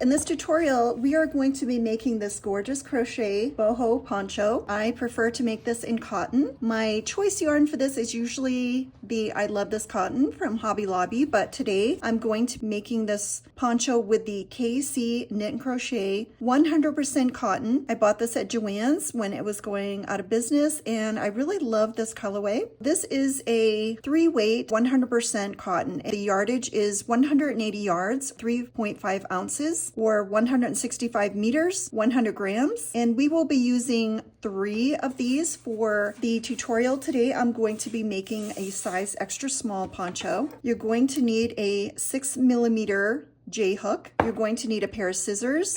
In this tutorial, we are going to be making this gorgeous crochet boho poncho. I prefer to make this in cotton. My choice yarn for this is usually the I Love This Cotton from Hobby Lobby, but today I'm going to be making this poncho with the KC Knit and Crochet 100% cotton. I bought this at Joann's when it was going out of business, and I really love this colorway. This is a 3-weight 100% cotton. The yardage is 180 yards, 3.5 ounces, or 165 meters, 100 grams. And we will be using 3 of these for the tutorial today. I'm going to be making a size extra small poncho. You're going to need a 6mm J hook. You're going to need a pair of scissors.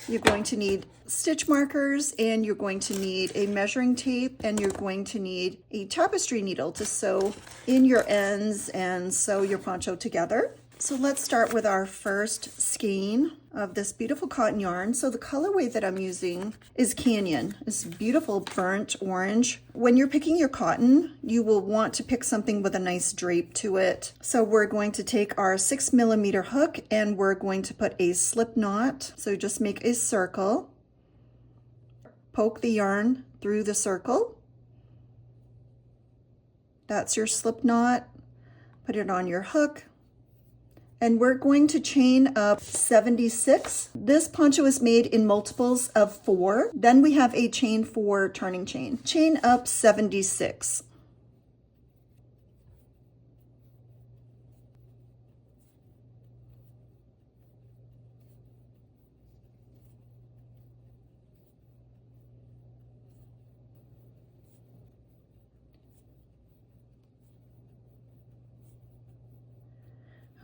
You're going to need stitch markers, and you're going to need a measuring tape, and you're going to need a tapestry needle to sew in your ends and sew your poncho together. So let's start with our first skein of this beautiful cotton yarn. So the colorway that I'm using is Canyon. It's beautiful burnt orange. When you're picking your cotton, you will want to pick something with a nice drape to it. So we're going to take our 6mm hook and we're going to put a slip knot. So just make a circle. Poke the yarn through the circle. That's your slip knot. Put it on your hook. And we're going to chain up 76. This poncho is made in multiples of 4. Then we have a chain 4 turning chain. Chain up 76.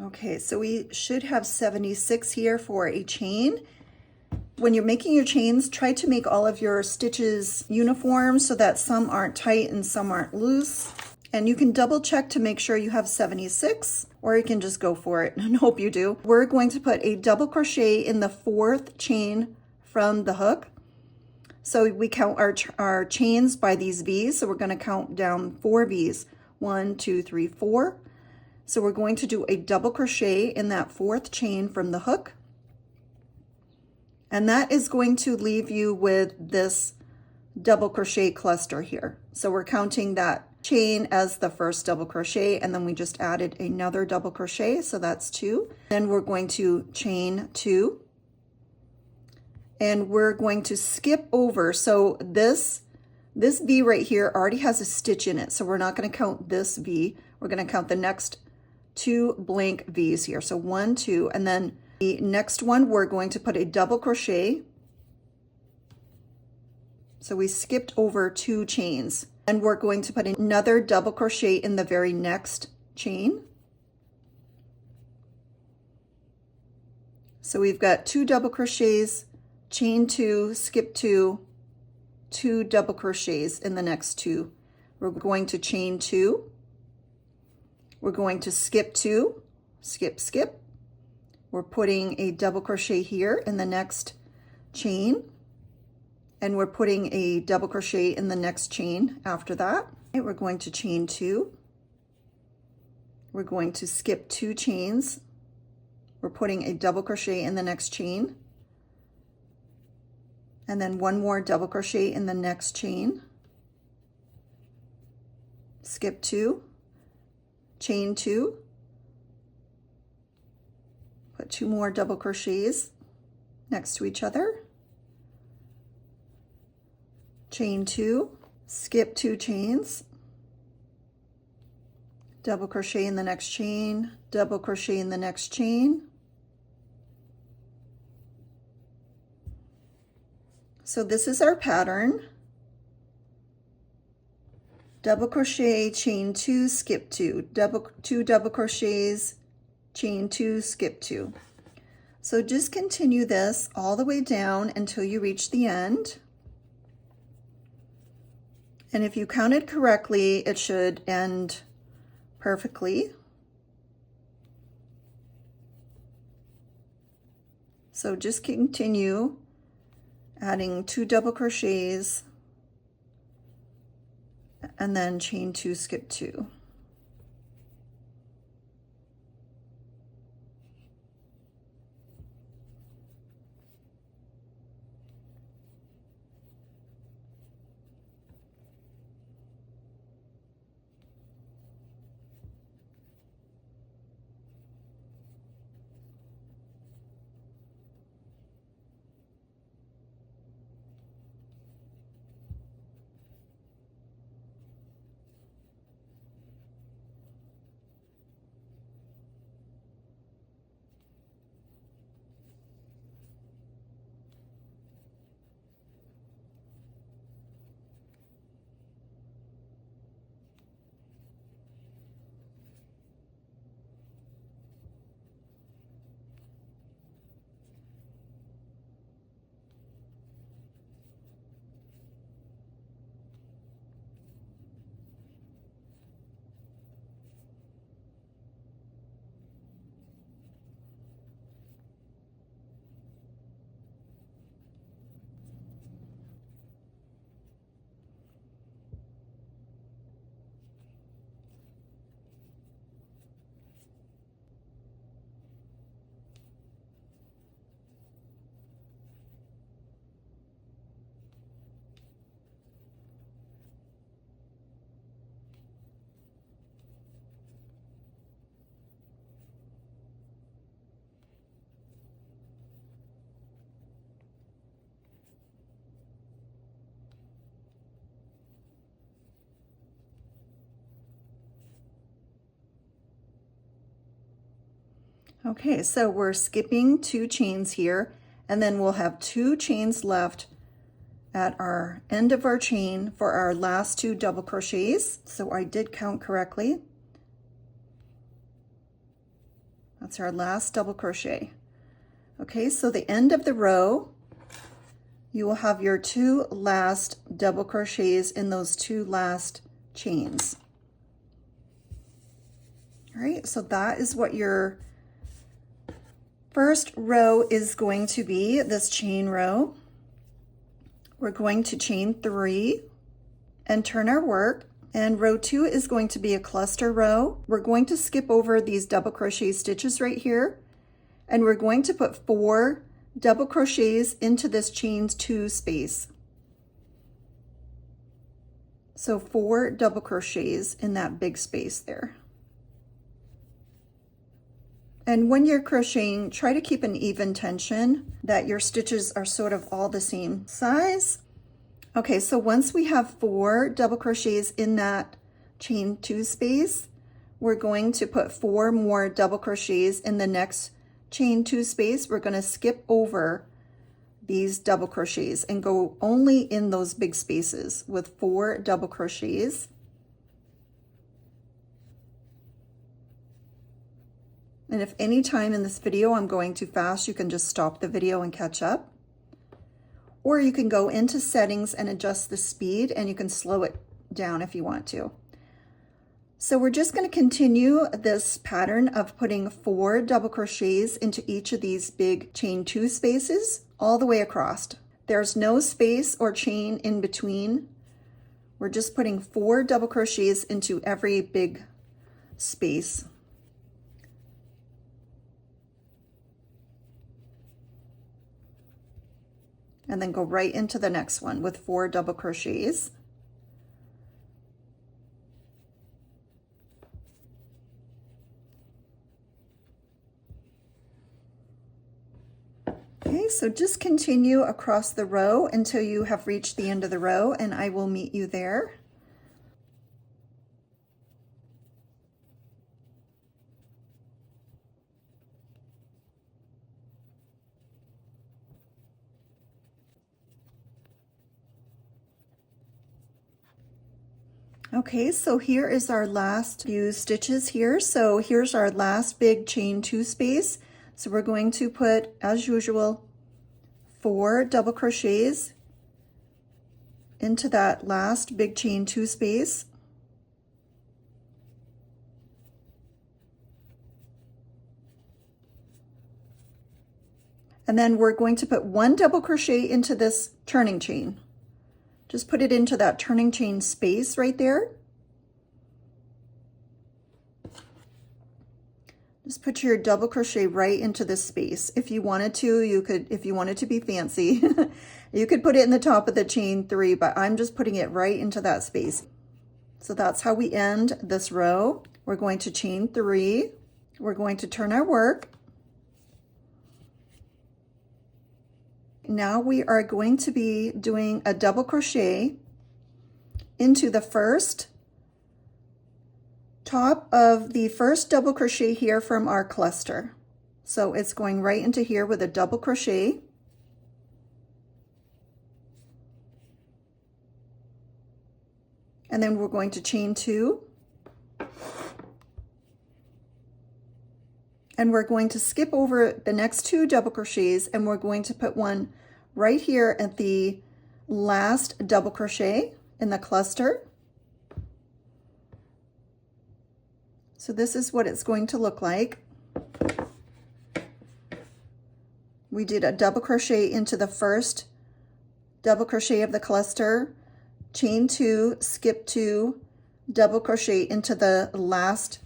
Okay, so we should have 76 here for a chain. When you're making your chains, try to make all of your stitches uniform so that some aren't tight and some aren't loose. And you can double check to make sure you have 76, or you can just go for it and hope you do. We're going to put a double crochet in the 4th chain from the hook. So we count our chains by these V's. So we're going to count down 4 V's. 1, 2, 3, 4. So we're going to do a double crochet in that 4th chain from the hook. And that is going to leave you with this double crochet cluster here. So we're counting that chain as the first double crochet, and then we just added another double crochet, so that's 2. Then we're going to chain 2. And we're going to skip over. So this V right here already has a stitch in it, so we're not going to count this V. We're going to count the next 2 blank V's here. So 1, 2, and then the next one we're going to put a double crochet. So we skipped over 2 chains, and we're going to put another double crochet in the very next chain. So we've got 2 double crochets, chain 2, skip 2, 2 double crochets in the next 2. We're going to chain 2. We're going to skip 2, skip, skip. We're putting a double crochet here in the next chain, and we're putting a double crochet in the next chain after that. Okay, we're going to chain 2. We're going to skip 2 chains. We're putting a double crochet in the next chain, and then 1 more double crochet in the next chain. Skip 2. Chain 2, put 2 more double crochets next to each other, chain 2, skip 2 chains, double crochet in the next chain, double crochet in the next chain. So this is our pattern. Double crochet, chain 2, skip 2, 2 double crochets, chain 2, skip 2. So just continue this all the way down until you reach the end. And if you counted correctly, it should end perfectly. So just continue adding 2 double crochets, and then chain 2, skip 2. Okay, so we're skipping 2 chains here, and then we'll have 2 chains left at our end of our chain for our last 2 double crochets. So I did count correctly. That's our last double crochet. Okay, so the end of the row, you will have your 2 last double crochets in those 2 last chains. All right, so that is what your first row is going to be, this chain row. We're going to chain 3 and turn our work. And row 2 is going to be a cluster row. We're going to skip over these double crochet stitches right here. And we're going to put 4 double crochets into this chain 2 space. So 4 double crochets in that big space there. And when you're crocheting, try to keep an even tension, that your stitches are sort of all the same size. Okay, so once we have 4 double crochets in that chain 2 space, we're going to put 4 more double crochets in the next chain 2 space. We're going to skip over these double crochets and go only in those big spaces with 4 double crochets. And if any time in this video I'm going too fast, you can just stop the video and catch up. Or you can go into settings and adjust the speed, and you can slow it down if you want to. So we're just going to continue this pattern of putting 4 double crochets into each of these big chain 2 spaces all the way across. There's no space or chain in between. We're just putting 4 double crochets into every big space. And then go right into the next one with 4 double crochets. Okay, so just continue across the row until you have reached the end of the row, and I will meet you there. Okay, so here is our last few stitches here. So here's our last big chain 2 space. So we're going to put, as usual, 4 double crochets into that last big chain 2 space. And then we're going to put 1 double crochet into this turning chain. Just put it into that turning chain space right there. Just put your double crochet right into this space. If you wanted to, you could, if you wanted to be fancy, you could put it in the top of the chain 3, but I'm just putting it right into that space. So that's how we end this row. We're going to chain 3. We're going to turn our work. Now we are going to be doing a double crochet into the first top of the first double crochet here from our cluster. So it's going right into here with a double crochet. And then we're going to chain 2. And we're going to skip over the next 2 double crochets, and we're going to put one right here at the last double crochet in the cluster. So this is what it's going to look like. We did a double crochet into the first double crochet of the cluster, chain 2, skip 2, double crochet into the last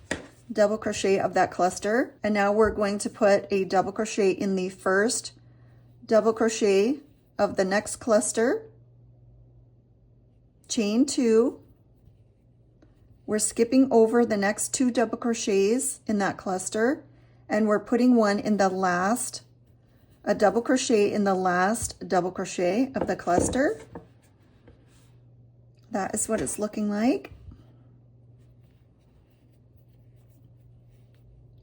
double crochet of that cluster, and now we're going to put a double crochet in the first double crochet of the next cluster, chain 2, we're skipping over the next 2 double crochets in that cluster, and we're putting one in the last, a double crochet in the last double crochet of the cluster. That is what it's looking like.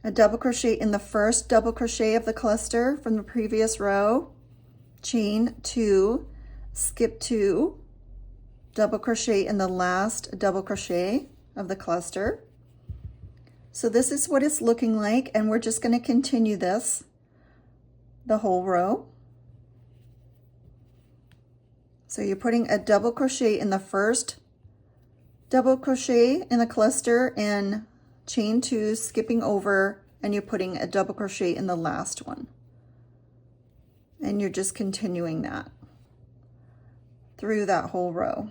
a double crochet in the first double crochet of the cluster from the previous row, chain 2, skip 2, double crochet in the last double crochet of the cluster. So this is what it's looking like, and we're just going to continue this the whole row. So you're putting a double crochet in the first double crochet in the cluster and chain 2, skipping over, and you're putting a double crochet in the last one. And you're just continuing that through that whole row.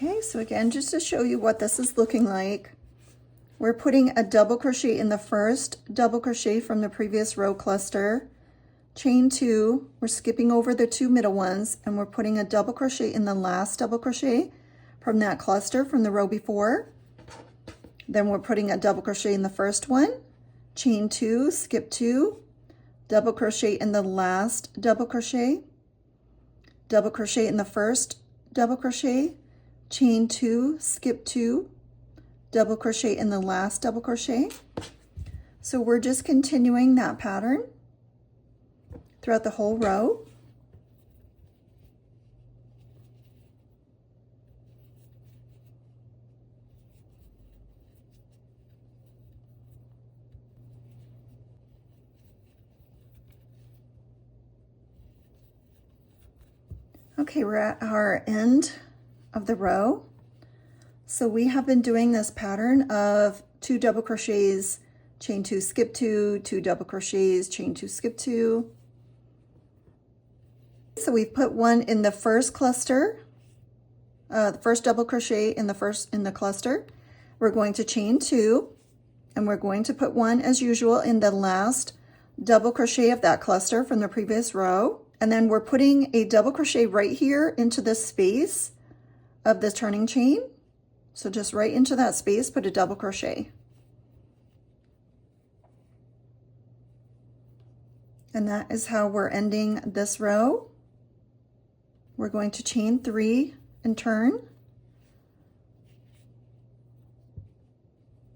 Okay, so again, just to show you what this is looking like, we're putting a double crochet in the first double crochet from the previous row cluster, chain 2, we're skipping over the 2 middle ones, and we're putting a double crochet in the last double crochet from that cluster from the row before. Then we're putting a double crochet in the first one, chain 2, skip 2, double crochet in the last double crochet in the first double crochet, chain 2, skip 2, double crochet in the last double crochet. So we're just continuing that pattern throughout the whole row. Okay, we're at our end of the row. So we have been doing this pattern of 2 double crochets, chain 2, skip 2, 2 double crochets, chain 2, skip 2. So we've put one in the first cluster, the first double crochet in the cluster. We're going to chain 2, and we're going to put one as usual in the last double crochet of that cluster from the previous row. And then we're putting a double crochet right here into the space of the turning chain. So just right into that space, put a double crochet. And that is how we're ending this row. We're going to chain 3 and turn.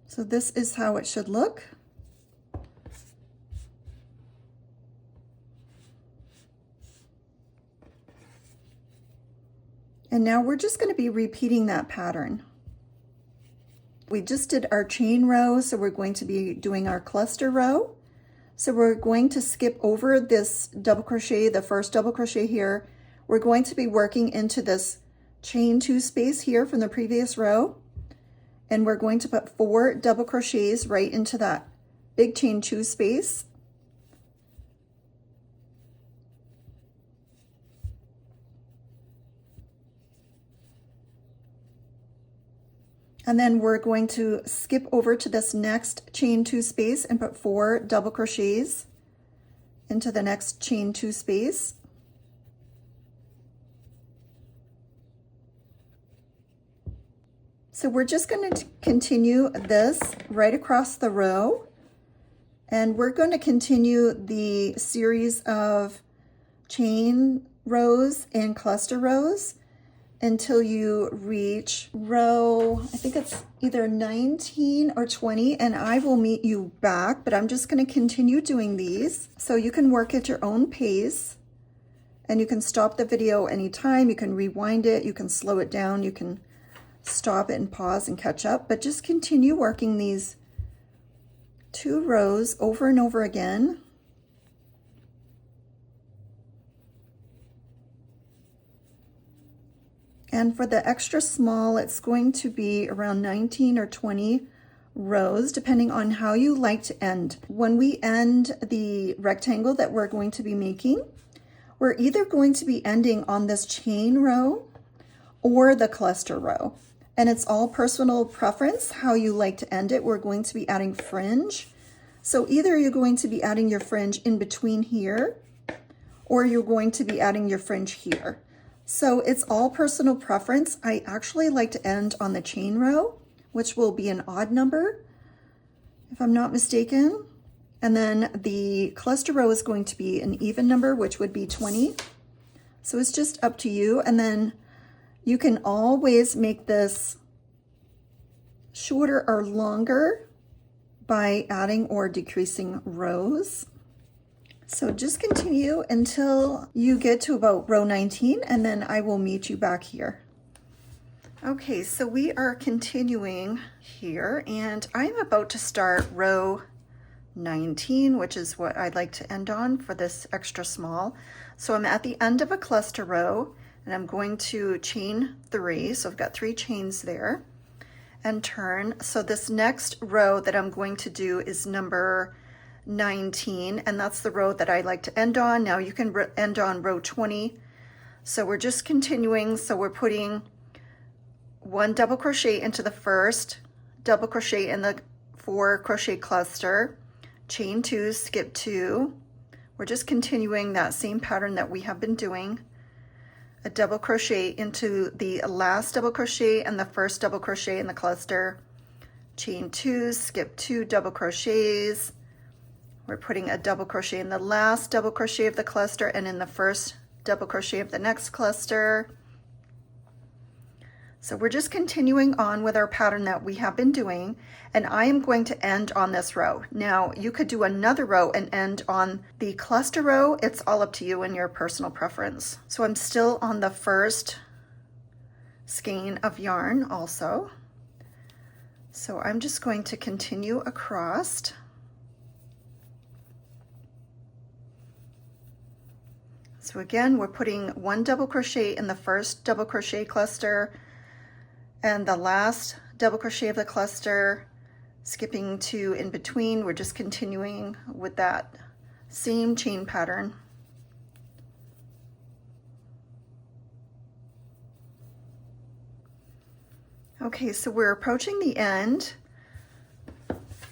So this is how it should look. And now we're just going to be repeating that pattern. We just did our chain row, so we're going to be doing our cluster row. So we're going to skip over this double crochet, the first double crochet here. We're going to be working into this chain 2 space here from the previous row. And we're going to put 4 double crochets right into that big chain 2 space. And then we're going to skip over to this next chain 2 space and put 4 double crochets into the next chain 2 space. So we're just going to continue this right across the row, and we're going to continue the series of chain rows and cluster rows until you reach row, I think it's either 19 or 20, and I will meet you back, but I'm just going to continue doing these. So you can work at your own pace, and you can stop the video anytime, you can rewind it, you can slow it down, you can stop it and pause and catch up, but just continue working these 2 rows over and over again. And for the extra small, it's going to be around 19 or 20 rows, depending on how you like to end. When we end the rectangle that we're going to be making, we're either going to be ending on this chain row or the cluster row. And it's all personal preference how you like to end it. We're going to be adding fringe So either you're going to be adding your fringe in between here, or you're going to be adding your fringe here. So it's all personal preference. I actually like to end on the chain row, which will be an odd number, if I'm not mistaken. And then the cluster row is going to be an even number, which would be 20. So it's just up to you. And then you can always make this shorter or longer by adding or decreasing rows. So just continue until you get to about row 19, and then I will meet you back here. Okay, so we are continuing here, and I'm about to start row 19, which is what I'd like to end on for this extra small. So I'm at the end of a cluster row, and I'm going to chain 3, so I've got 3 chains there, and turn. So this next row that I'm going to do is number 19, and that's the row that I like to end on. Now you can end on row 20. So we're just continuing. So we're putting 1 double crochet into the first, double crochet in the 4 crochet cluster, chain 2, skip 2. We're just continuing that same pattern that we have been doing. A double crochet into the last double crochet and the first double crochet in the cluster, chain 2, skip 2 double crochets. We're putting a double crochet in the last double crochet of the cluster and in the first double crochet of the next cluster. So we're just continuing on with our pattern that we have been doing, and I am going to end on this row. Now you could do another row and end on the cluster row. It's all up to you and your personal preference. So I'm still on the first skein of yarn also. So I'm just going to continue across. So again, we're putting 1 double crochet in the first double crochet cluster and the last double crochet of the cluster, skipping 2 in between. We're just continuing with that same chain pattern. Okay, so we're approaching the end.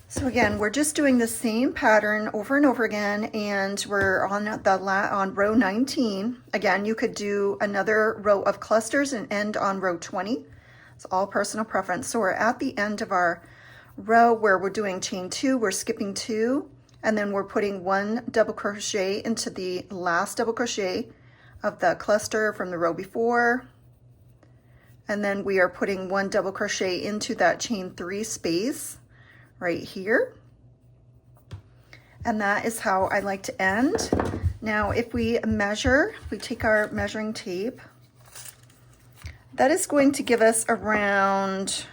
So again, we're just doing the same pattern over and over again, and we're on row 19. Again, you could do another row of clusters and end on row 20. It's all personal preference. So we're at the end of our row where we're doing chain 2, we're skipping 2, and then we're putting 1 double crochet into the last double crochet of the cluster from the row before. And then we are putting 1 double crochet into that chain 3 space right here. And that is how I like to end. Now, if we measure, we take our measuring tape, that is going to give us around,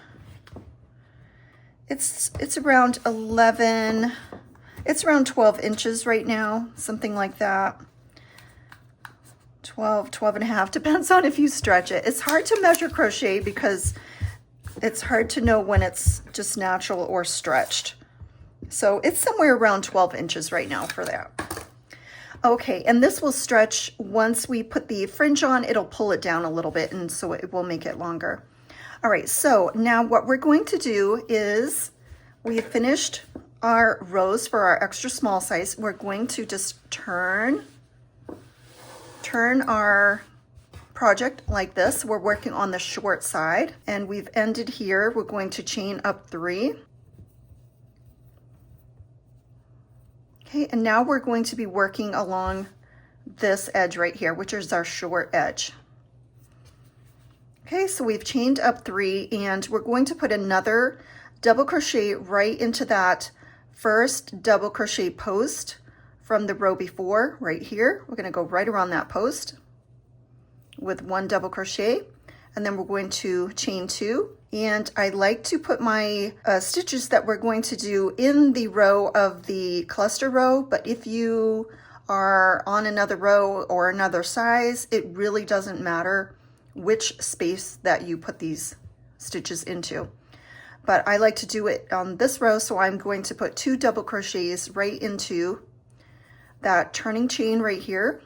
it's around 11, it's around 12 inches right now, something like that. 12 and a half, depends on if you stretch it. It's hard to measure crochet because it's hard to know when it's just natural or stretched. So it's somewhere around 12 inches right now for that. Okay, and this will stretch once we put the fringe on, it'll pull it down a little bit, and so it will make it longer. All right, so now what we're going to do is we have finished our rows for our extra small size. We're going to just turn our project like this. We're working on the short side, and we've ended here. We're going to chain up 3. Okay, and now we're going to be working along this edge right here, which is our short edge. Okay, so we've chained up 3, and we're going to put another double crochet right into that first double crochet post from the row before right here. We're going to go right around that post with 1 double crochet, and then we're going to chain 2. And I like to put my stitches that we're going to do in the row of the cluster row, but if you are on another row or another size, it really doesn't matter which space that you put these stitches into. But I like to do it on this row, so I'm going to put 2 double crochets right into that turning chain right here.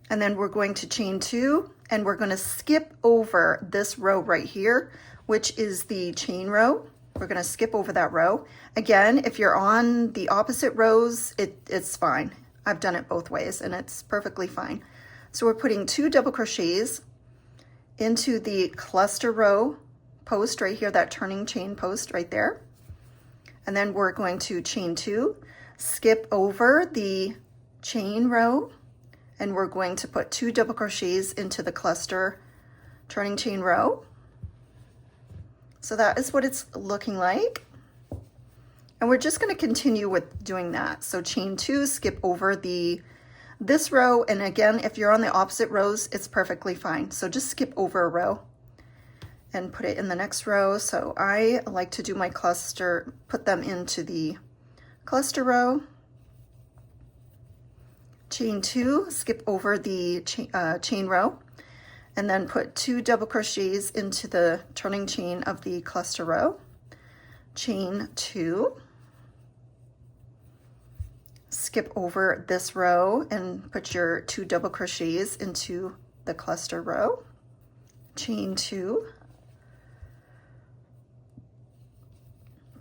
And then we're going to chain 2, and we're going to skip over this row right here, which is the chain row. we're going to skip over that row. Again, if you're on the opposite rows, it's fine. I've done it both ways and it's perfectly fine. So we're putting 2 double crochets into the cluster row post right here, that turning chain post right there. And then we're going to chain 2, skip over the chain row, and we're going to put 2 double crochets into the cluster turning chain row. So that is what it's looking like. And we're just going to continue with doing that. So chain 2, skip over this row, and again, if you're on the opposite rows, it's perfectly fine. So just skip over a row and put it in the next row. So I like to do my cluster, put them into the cluster row. Chain 2, skip over the chain row, and then put 2 double crochets into the turning chain of the cluster row. Chain 2, skip over this row and put your 2 double crochets into the cluster row. Chain 2,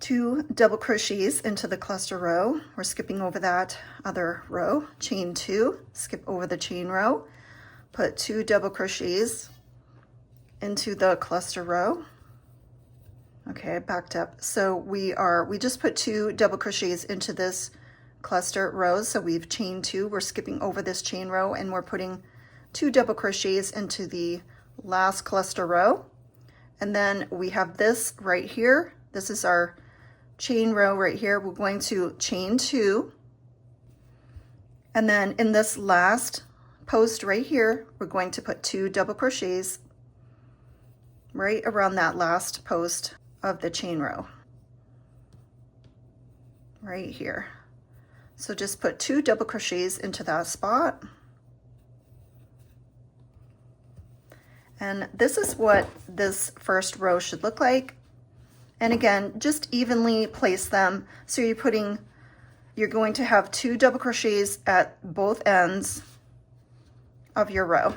2 double crochets into the cluster row. We're skipping over that other row. Chain 2, skip over the chain row, put 2 double crochets into the cluster row. Okay, I backed up. So we just put 2 double crochets into this cluster rows. So we've chained 2. We're skipping over this chain row and we're putting 2 double crochets into the last cluster row. And then we have this right here. This is our chain row right here. We're going to chain 2, and then in this last post right here, we're going to put 2 double crochets right around that last post of the chain row right here. So just put 2 double crochets into that spot. And this is what this first row should look like. And again, just evenly place them. So you're going to have 2 double crochets at both ends of your row.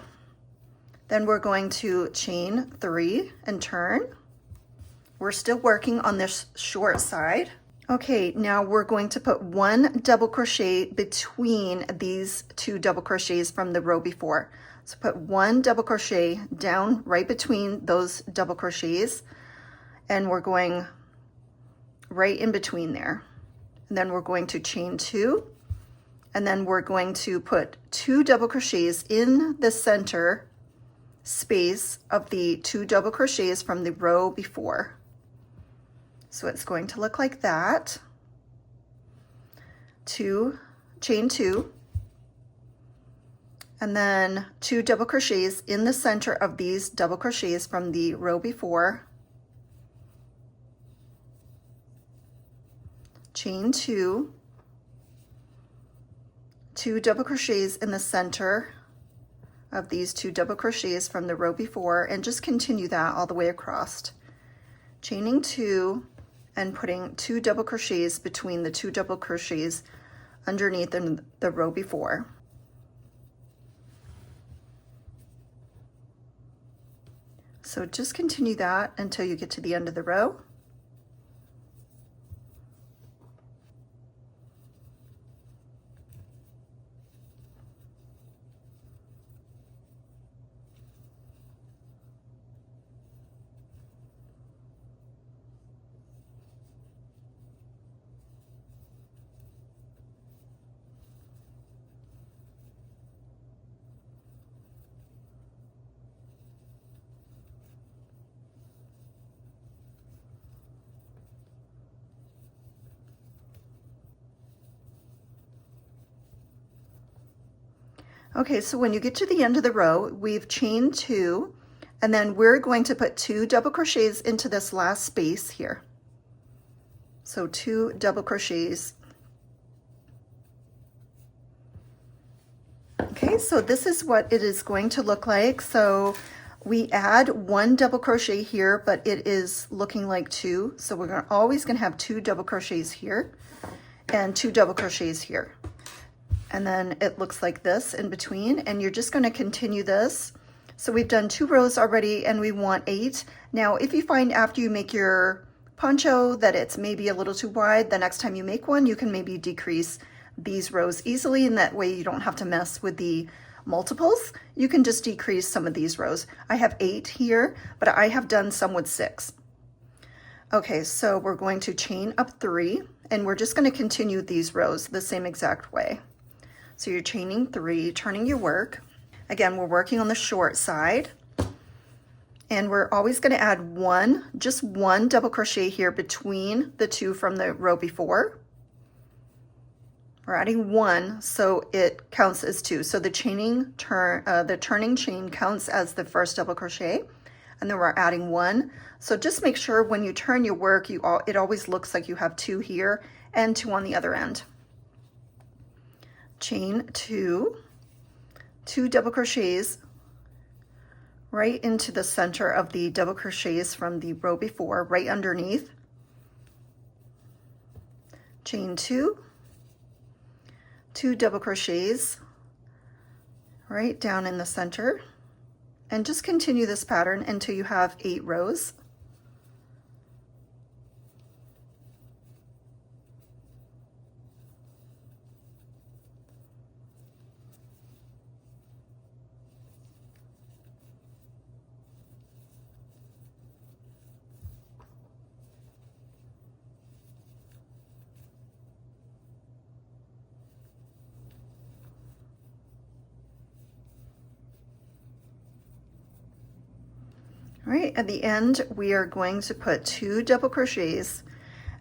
Then we're going to chain 3 and turn. We're still working on this short side. Okay, now we're going to put 1 double crochet between these 2 double crochets from the row before. So put 1 double crochet down right between those double crochets, and we're going right in between there. And then we're going to chain 2, and then we're going to put 2 double crochets in the center space of the 2 double crochets from the row before. So it's going to look like that. Chain 2, and then 2 double crochets in the center of these double crochets from the row before. Chain 2, 2 double crochets in the center of these 2 double crochets from the row before, and just continue that all the way across. Chaining 2 and putting 2 double crochets between the 2 double crochets underneath in the row before. So just continue that until you get to the end of the row. Okay, so when you get to the end of the row, we've chained 2, and then we're going to put 2 double crochets into this last space here. So 2 double crochets. Okay, so this is what it is going to look like. So we add 1 double crochet here, but it is looking like 2. So we're always going to have 2 double crochets here and 2 double crochets here. And then it looks like this in between, and you're just going to continue this. So we've done 2 rows already, and we want 8. Now, if you find after you make your poncho that it's maybe a little too wide, the next time you make one, you can maybe decrease these rows easily, and that way you don't have to mess with the multiples. You can just decrease some of these rows. I have 8 here, but I have done some with 6. Okay, so we're going to chain up 3, and we're just going to continue these rows the same exact way. So you're chaining 3, turning your work. Again, we're working on the short side, and we're always going to add just one double crochet here between the 2 from the row before. We're adding 1, so it counts as 2. So the turning chain counts as the first double crochet, and then we're adding 1. So just make sure when you turn your work, it always looks like you have 2 here and 2 on the other end. Chain 2, 2 double crochets right into the center of the double crochets from the row before, right underneath. Chain 2, 2 double crochets right down in the center, and just continue this pattern until you have 8 rows. All right, at the end, we are going to put 2 double crochets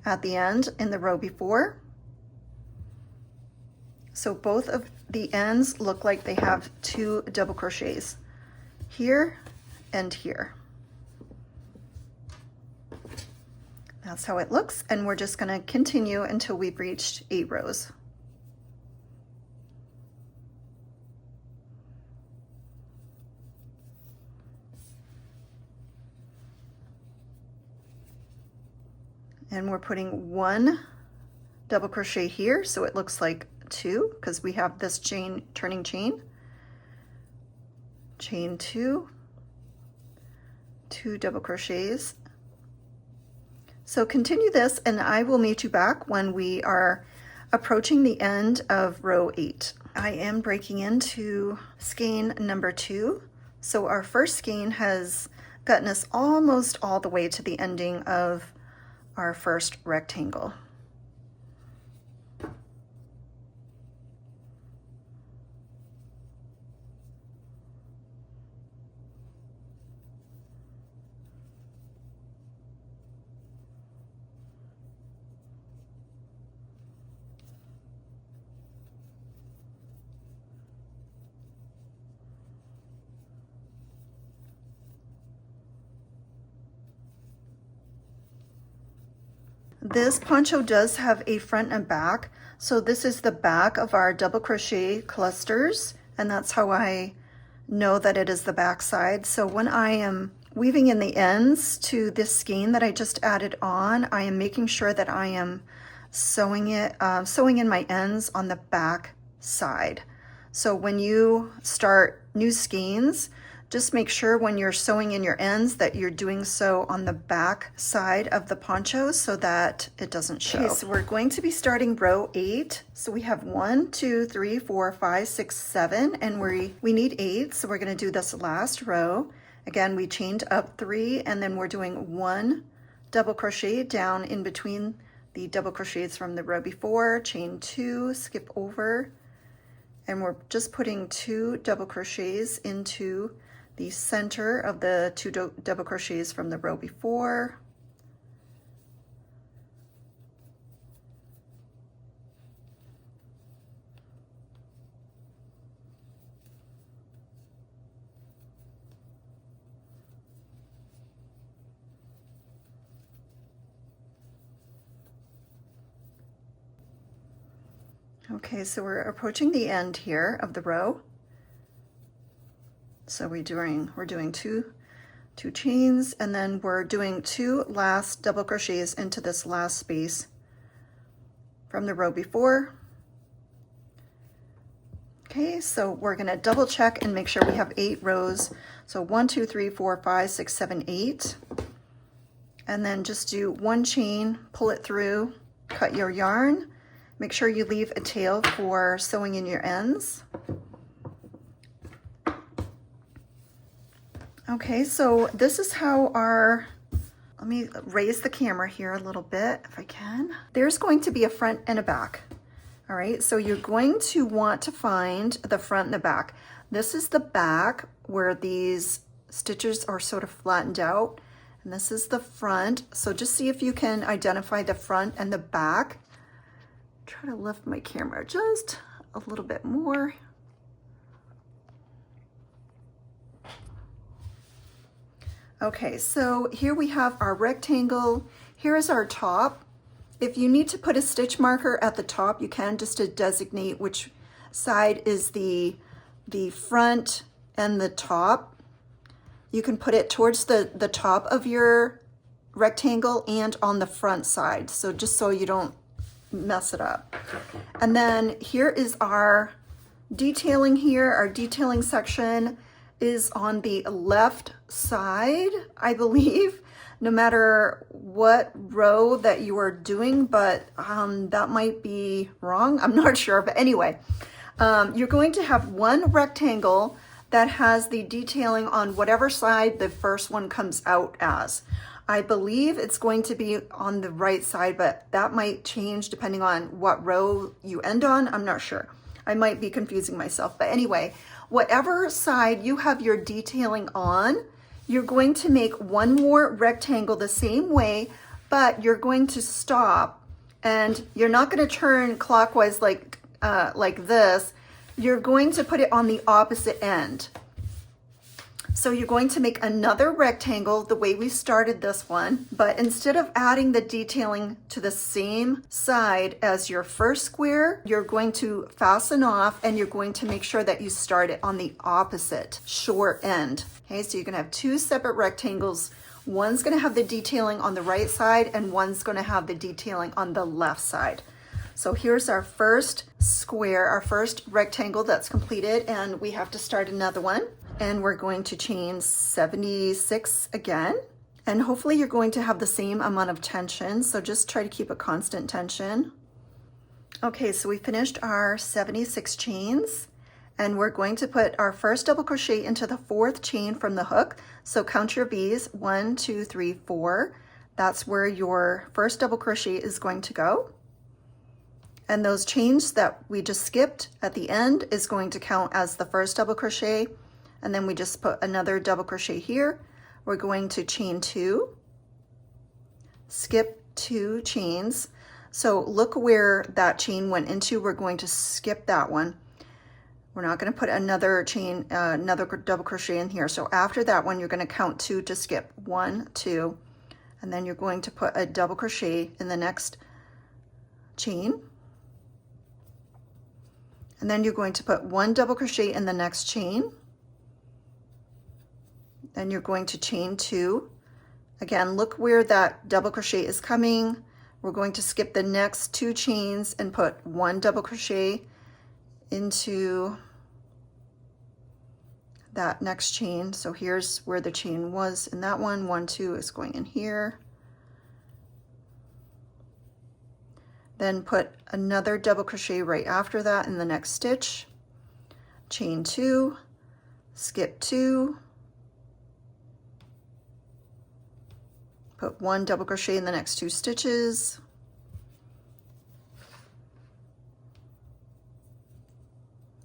at the end in the row before. So both of the ends look like they have 2 double crochets here and here. That's how it looks, and we're just going to continue until we've reached 8 rows. And we're putting 1 double crochet here, so it looks like 2 because we have this turning chain. Chain 2, 2 double crochets. So continue this, and I will meet you back when we are approaching the end of row 8. I am breaking into skein number 2. So our first skein has gotten us almost all the way to the ending of our first rectangle. This poncho does have a front and back, so this is the back of our double crochet clusters, and that's how I know that it is the back side. So when I am weaving in the ends to this skein that I just added on, I am making sure that I am sewing in my ends on the back side. So when you start new skeins, just make sure when you're sewing in your ends that you're doing so on the back side of the poncho so that it doesn't show. Okay, so we're going to be starting row 8. So we have 1, 2, 3, 4, 5, 6, 7, and we need 8. So we're going to do this last row. Again, we chained up 3, and then we're doing 1 double crochet down in between the double crochets from the row before, chain 2, skip over, and we're just putting 2 double crochets into the center of the 2 double crochets from the row before. Okay, so we're approaching the end here of the row. So we're doing two chains, and then we're doing 2 last double crochets into this last space from the row before. Okay, so we're going to double check and make sure we have 8 rows. So 1, 2, 3, 4, 5, 6, 7, 8. and then just do one chain, pull it through, cut your yarn. Make sure you leave a tail for sewing in your ends. Okay, so this is how our, let me raise the camera here a little bit if I can. There's going to be a front and a back. All right, so you're going to want to find the front and the back. This is the back where these stitches are sort of flattened out, and this is the front. So just see if you can identify the front and the back. Try to lift my camera just a little bit more. Okay, so here we have our rectangle. Here is our top. If you need to put a stitch marker at the top, you can, just to designate which side is the front and the top. You can put it towards the top of your rectangle and on the front side, so just so you don't mess it up. And then here is our detailing here. Our detailing section is on the left side, I believe, no matter what row that you are doing, but that might be wrong. I'm not sure, but anyway, you're going to have one rectangle that has the detailing on whatever side the first one comes out as. I believe it's going to be on the right side, but that might change depending on what row you end on. I'm not sure. I might be confusing myself, but anyway, whatever side you have your detailing on, you're going to make one more rectangle the same way, but you're going to stop, and you're not going to turn clockwise like this. You're going to put it on the opposite end. So you're going to make another rectangle the way we started this one, but instead of adding the detailing to the same side as your first square, you're going to fasten off, and you're going to make sure that you start it on the opposite short end. Okay, so you're going to have two separate rectangles. One's going to have the detailing on the right side, and one's going to have the detailing on the left side. So here's our first square, our first rectangle that's completed, and we have to start another one. And we're going to chain 76 again. And hopefully you're going to have the same amount of tension, so just try to keep a constant tension. Okay, so we finished our 76 chains, and we're going to put our first double crochet into the fourth chain from the hook. So count your V's, 1, 2, 3, 4. That's where your first double crochet is going to go. And those chains that we just skipped at the end is going to count as the first double crochet. And then we just put another double crochet here. We're going to chain 2, skip 2 chains. So look where that chain went into. We're going to skip that one. We're not going to put another chain, another double crochet in here. So after that one, you're going to count 2 to skip. 1, 2, and then you're going to put a double crochet in the next chain. And then you're going to put 1 double crochet in the next chain. Then you're going to chain 2. Again, look where that double crochet is coming. We're going to skip the next 2 chains and put 1 double crochet into that next chain. So here's where the chain was in that one. 1, 2 is going in here. Then put another double crochet right after that in the next stitch. Chain 2, skip 2, put 1 double crochet in the next 2 stitches,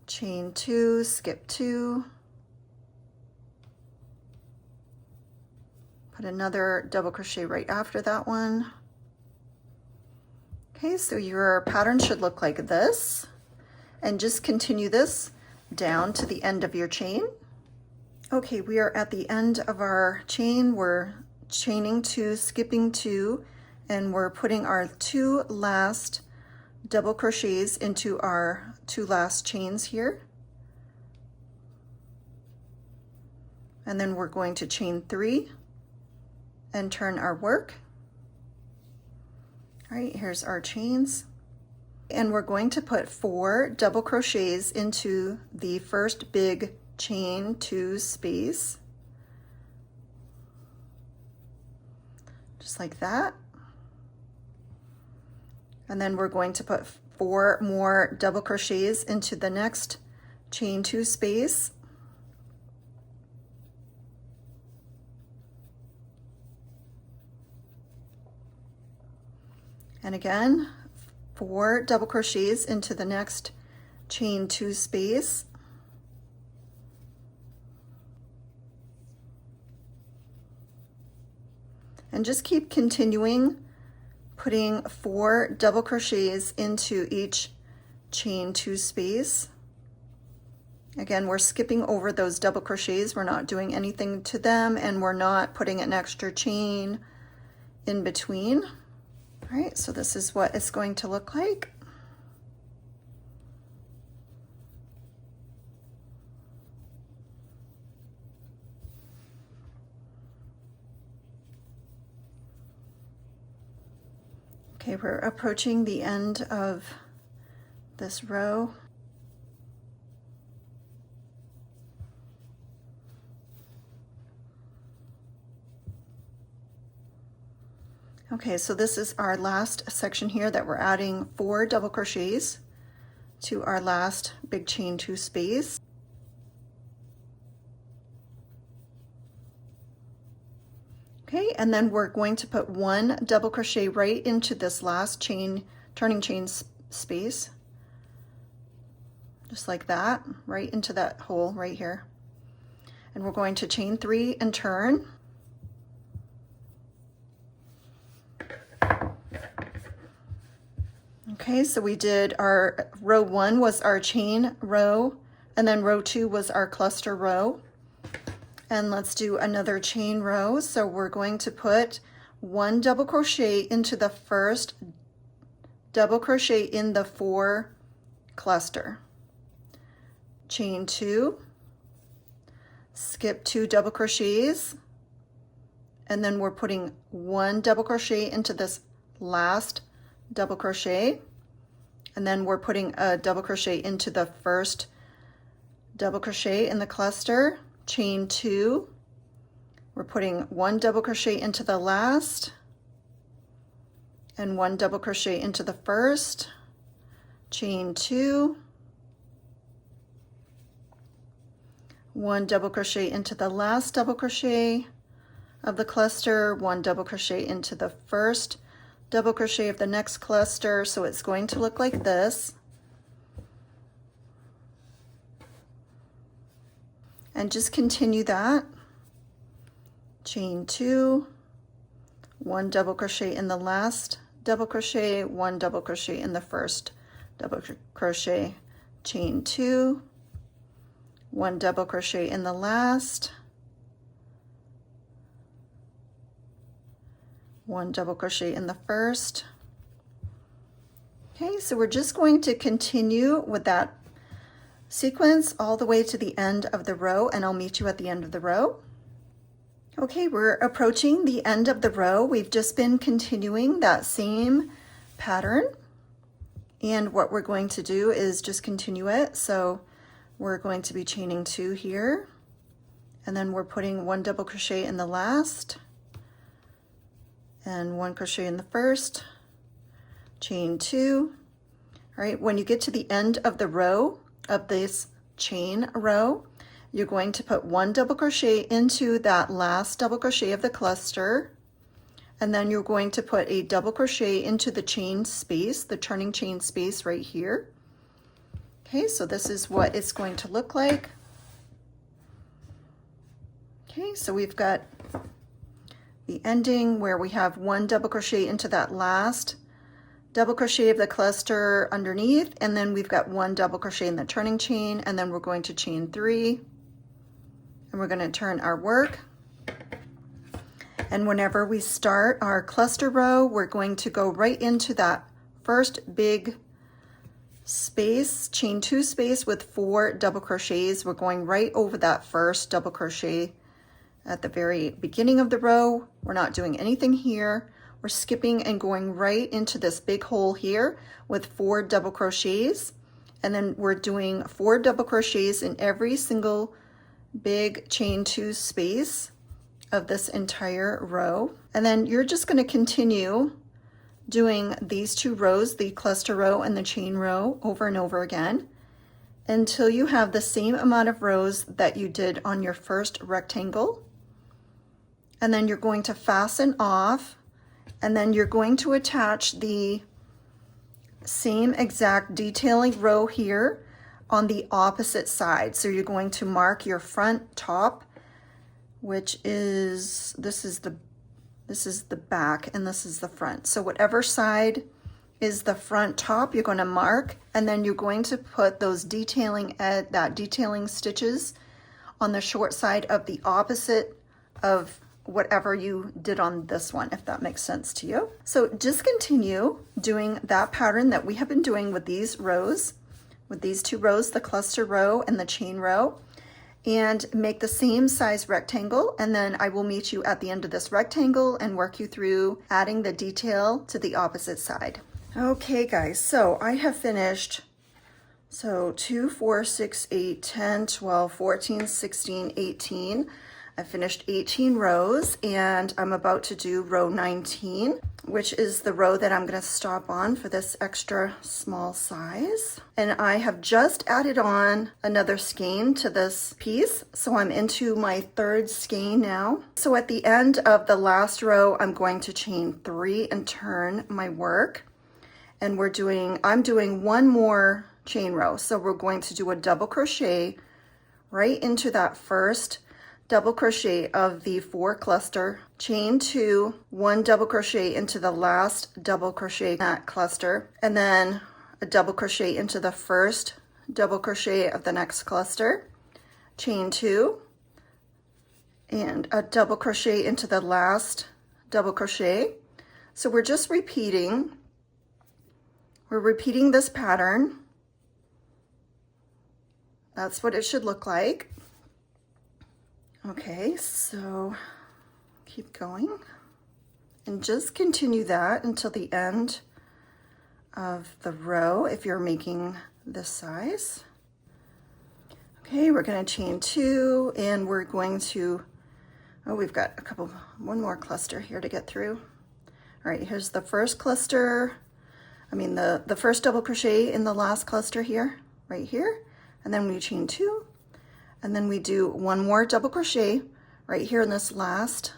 chain 2, skip 2, put another double crochet right after that one. Okay, so your pattern should look like this, and just continue this down to the end of your chain. Okay, we are at the end of our chain. We're chaining 2, skipping 2, and we're putting our 2 last double crochets into our 2 last chains here. And then we're going to chain 3 and turn our work. All right, here's our chains. And we're going to put 4 double crochets into the first big chain 2 space. just like that. And then we're going to put 4 more double crochets into the next chain 2 space. And again, 4 double crochets into the next chain 2 space. And just keep continuing putting 4 double crochets into each chain 2 space. Again, we're skipping over those double crochets. We're not doing anything to them, and we're not putting an extra chain in between. All right, so this is what it's going to look like. Okay, we're approaching the end of this row. Okay, so this is our last section here that we're adding 4 double crochets to our last big chain 2 space. Okay, and then we're going to put 1 double crochet right into this last chain, turning chain space, just like that, right into that hole right here. And we're going to chain 3 and turn. Okay, so we did our row 1 was our chain row, and then row 2 was our cluster row. And let's do another chain row. So we're going to put 1 double crochet into the first double crochet in the 4 cluster. Chain 2, skip 2 double crochets, and then we're putting 1 double crochet into this last double crochet, and then we're putting a double crochet into the first double crochet in the cluster. Chain 2, we're putting 1 double crochet into the last and 1 double crochet into the first. Chain 2, 1 double crochet into the last double crochet of the cluster, 1 double crochet into the first double crochet of the next cluster. So it's going to look like this. And just continue that. Chain 2, 1 double crochet in the last double crochet, 1 double crochet in the first double crochet, chain 2, 1 double crochet in the last, 1 double crochet in the first. Okay, so we're just going to continue with that sequence all the way to the end of the row, and I'll meet you at the end of the row. Okay, we're approaching the end of the row. We've just been continuing that same pattern, and what we're going to do is just continue it. So we're going to be chaining 2 here, and then we're putting 1 double crochet in the last and 1 crochet in the first, chain 2. All right, when you get to the end of the row, of this chain row, you're going to put 1 double crochet into that last double crochet of the cluster, and then you're going to put a double crochet into the chain space, the turning chain space right here. Okay, so this is what it's going to look like. Okay, so we've got the ending where we have 1 double crochet into that last double crochet of the cluster underneath, and then we've got 1 double crochet in the turning chain, and then we're going to chain 3, and we're going to turn our work. And whenever we start our cluster row, we're going to go right into that first big space, chain 2 space with 4 double crochets. We're going right over that first double crochet at the very beginning of the row. We're not doing anything here. We're skipping and going right into this big hole here with 4 double crochets, and then we're doing 4 double crochets in every single big chain 2 space of this entire row. And then you're just going to continue doing these 2 rows, the cluster row and the chain row, over and over again until you have the same amount of rows that you did on your first rectangle. And then you're going to fasten off, and then you're going to attach the same exact detailing row here on the opposite side. So you're going to mark your front top, which is, this is the back and this is the front. So whatever side is the front top, you're going to mark, and then you're going to put those detailing stitches on the short side of the opposite of whatever you did on this one, if that makes sense to you. So just continue doing that pattern that we have been doing with these rows, with these 2 rows, the cluster row and the chain row, and make the same size rectangle. And then I will meet you at the end of this rectangle and work you through adding the detail to the opposite side. Okay guys, so I have finished, so 2, 4, 6, 8, 10, 12, 14, 16, 18. I finished 18 rows, and I'm about to do row 19, which is the row that I'm going to stop on for this extra small size. And I have just added on another skein to this piece, so I'm into my 3rd skein now. So at the end of the last row, I'm going to chain 3 and turn my work. And I'm doing 1 more chain row. So we're going to do a double crochet right into that first double crochet of the 4 cluster, chain 2, 1 double crochet into the last double crochet in that cluster, and then a double crochet into the first double crochet of the next cluster, chain 2, and a double crochet into the last double crochet. So we're just repeating, this pattern. That's what it should look like. Okay, so keep going and just continue that until the end of the row if you're making this size. Okay, we're going to chain 2, and we're going to, we've got one more cluster here to get through. All right, here's the first cluster, the first double crochet in the last cluster here, right here, and then we chain 2. And then we do 1 more double crochet right here in this last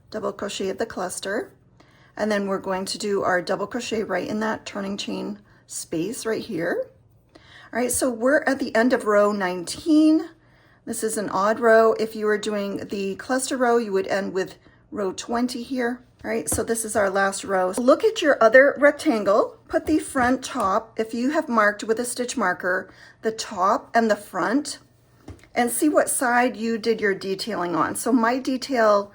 double crochet of the cluster. And then we're going to do our double crochet right in that turning chain space right here. All right, so we're at the end of row 19. This is an odd row. If you were doing the cluster row, you would end with row 20 here. All right, so this is our last row. Look at your other rectangle. Put the front top, if you have marked with a stitch marker, the top and the front, and see what side you did your detailing on. So my detail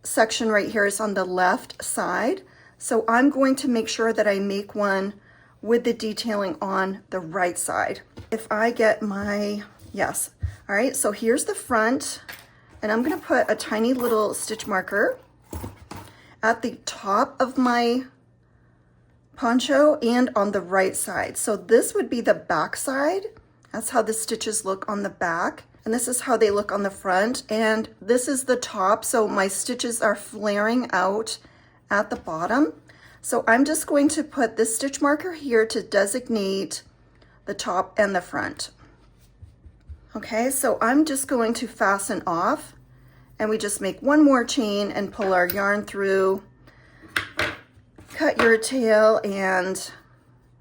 section right here is on the left side. So I'm going to make sure that I make one with the detailing on the right side. If I get my, yes. All right, so here's the front, and I'm gonna put a tiny little stitch marker at the top of my poncho and on the right side. So this would be the back side. That's how the stitches look on the back, and this is how they look on the front, and this is the top, so my stitches are flaring out at the bottom. So I'm just going to put this stitch marker here to designate the top and the front. Okay, so I'm just going to fasten off, and we just make 1 more chain and pull our yarn through, cut your tail, and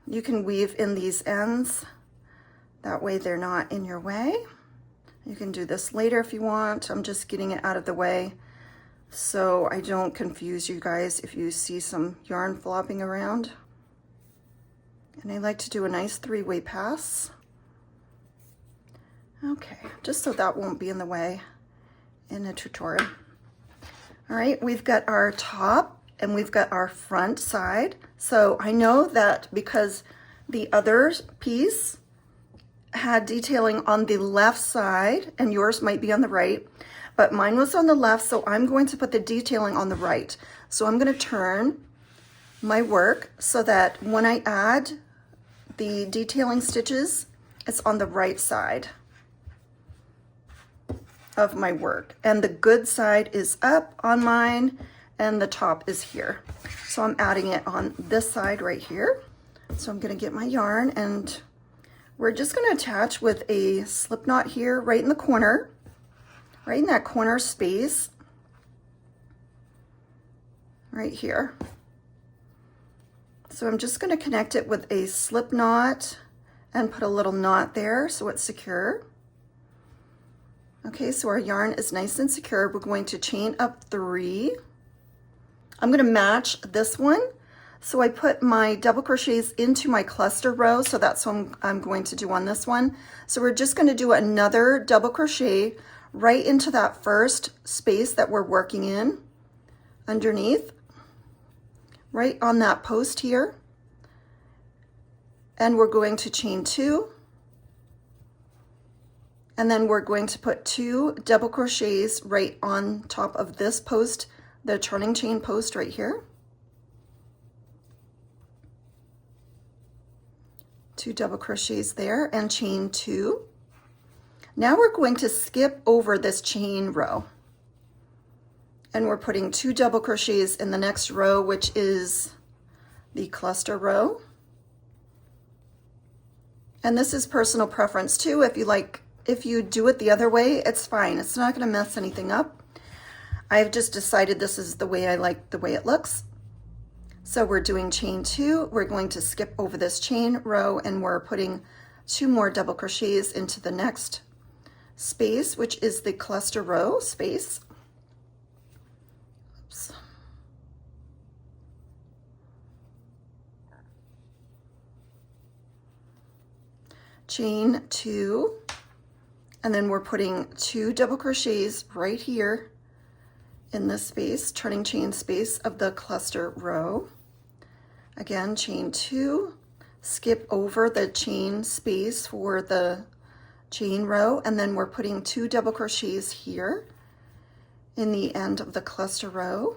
you can weave in these ends. That way they're not in your way. You can do this later if you want. I'm just getting it out of the way so I don't confuse you guys if you see some yarn flopping around. And I like to do a nice 3-way pass. Okay, just so that won't be in the way in a tutorial. All right, we've got our top and we've got our front side. So I know that because the other piece had detailing on the left side and yours might be on the right, but mine was on the left, so I'm going to put the detailing on the right. So I'm going to turn my work so that when I add the detailing stitches, it's on the right side. of my work. And the good side is up on mine and the top is here. So I'm adding it on this side right here. So I'm gonna get my yarn and we're just gonna attach with a slip knot here right in the corner, right in that corner space, right here. So I'm just gonna connect it with a slip knot and put a little knot there so it's secure. Okay, so our yarn is nice and secure. We're going to chain up 3. I'm gonna match this one. So I put my double crochets into my cluster row, so that's what I'm going to do on this one. So we're just gonna do another double crochet right into that first space that we're working in underneath, right on that post here. And we're going to chain 2. And then we're going to put 2 double crochets right on top of this post, the turning chain post right here. 2 double crochets there and chain 2. Now we're going to skip over this chain row. And we're putting 2 double crochets in the next row, which is the cluster row. And this is personal preference too. If you do it the other way, it's fine. It's not going to mess anything up. I've just decided this is the way I like the way it looks. So we're doing chain 2. We're going to skip over this chain row and we're putting 2 more double crochets into the next space, which is the cluster row space. Oops. Chain 2. And then we're putting 2 double crochets right here in this space, turning chain space of the cluster row. Again, chain 2, skip over the chain space for the chain row, and then we're putting 2 double crochets here in the end of the cluster row.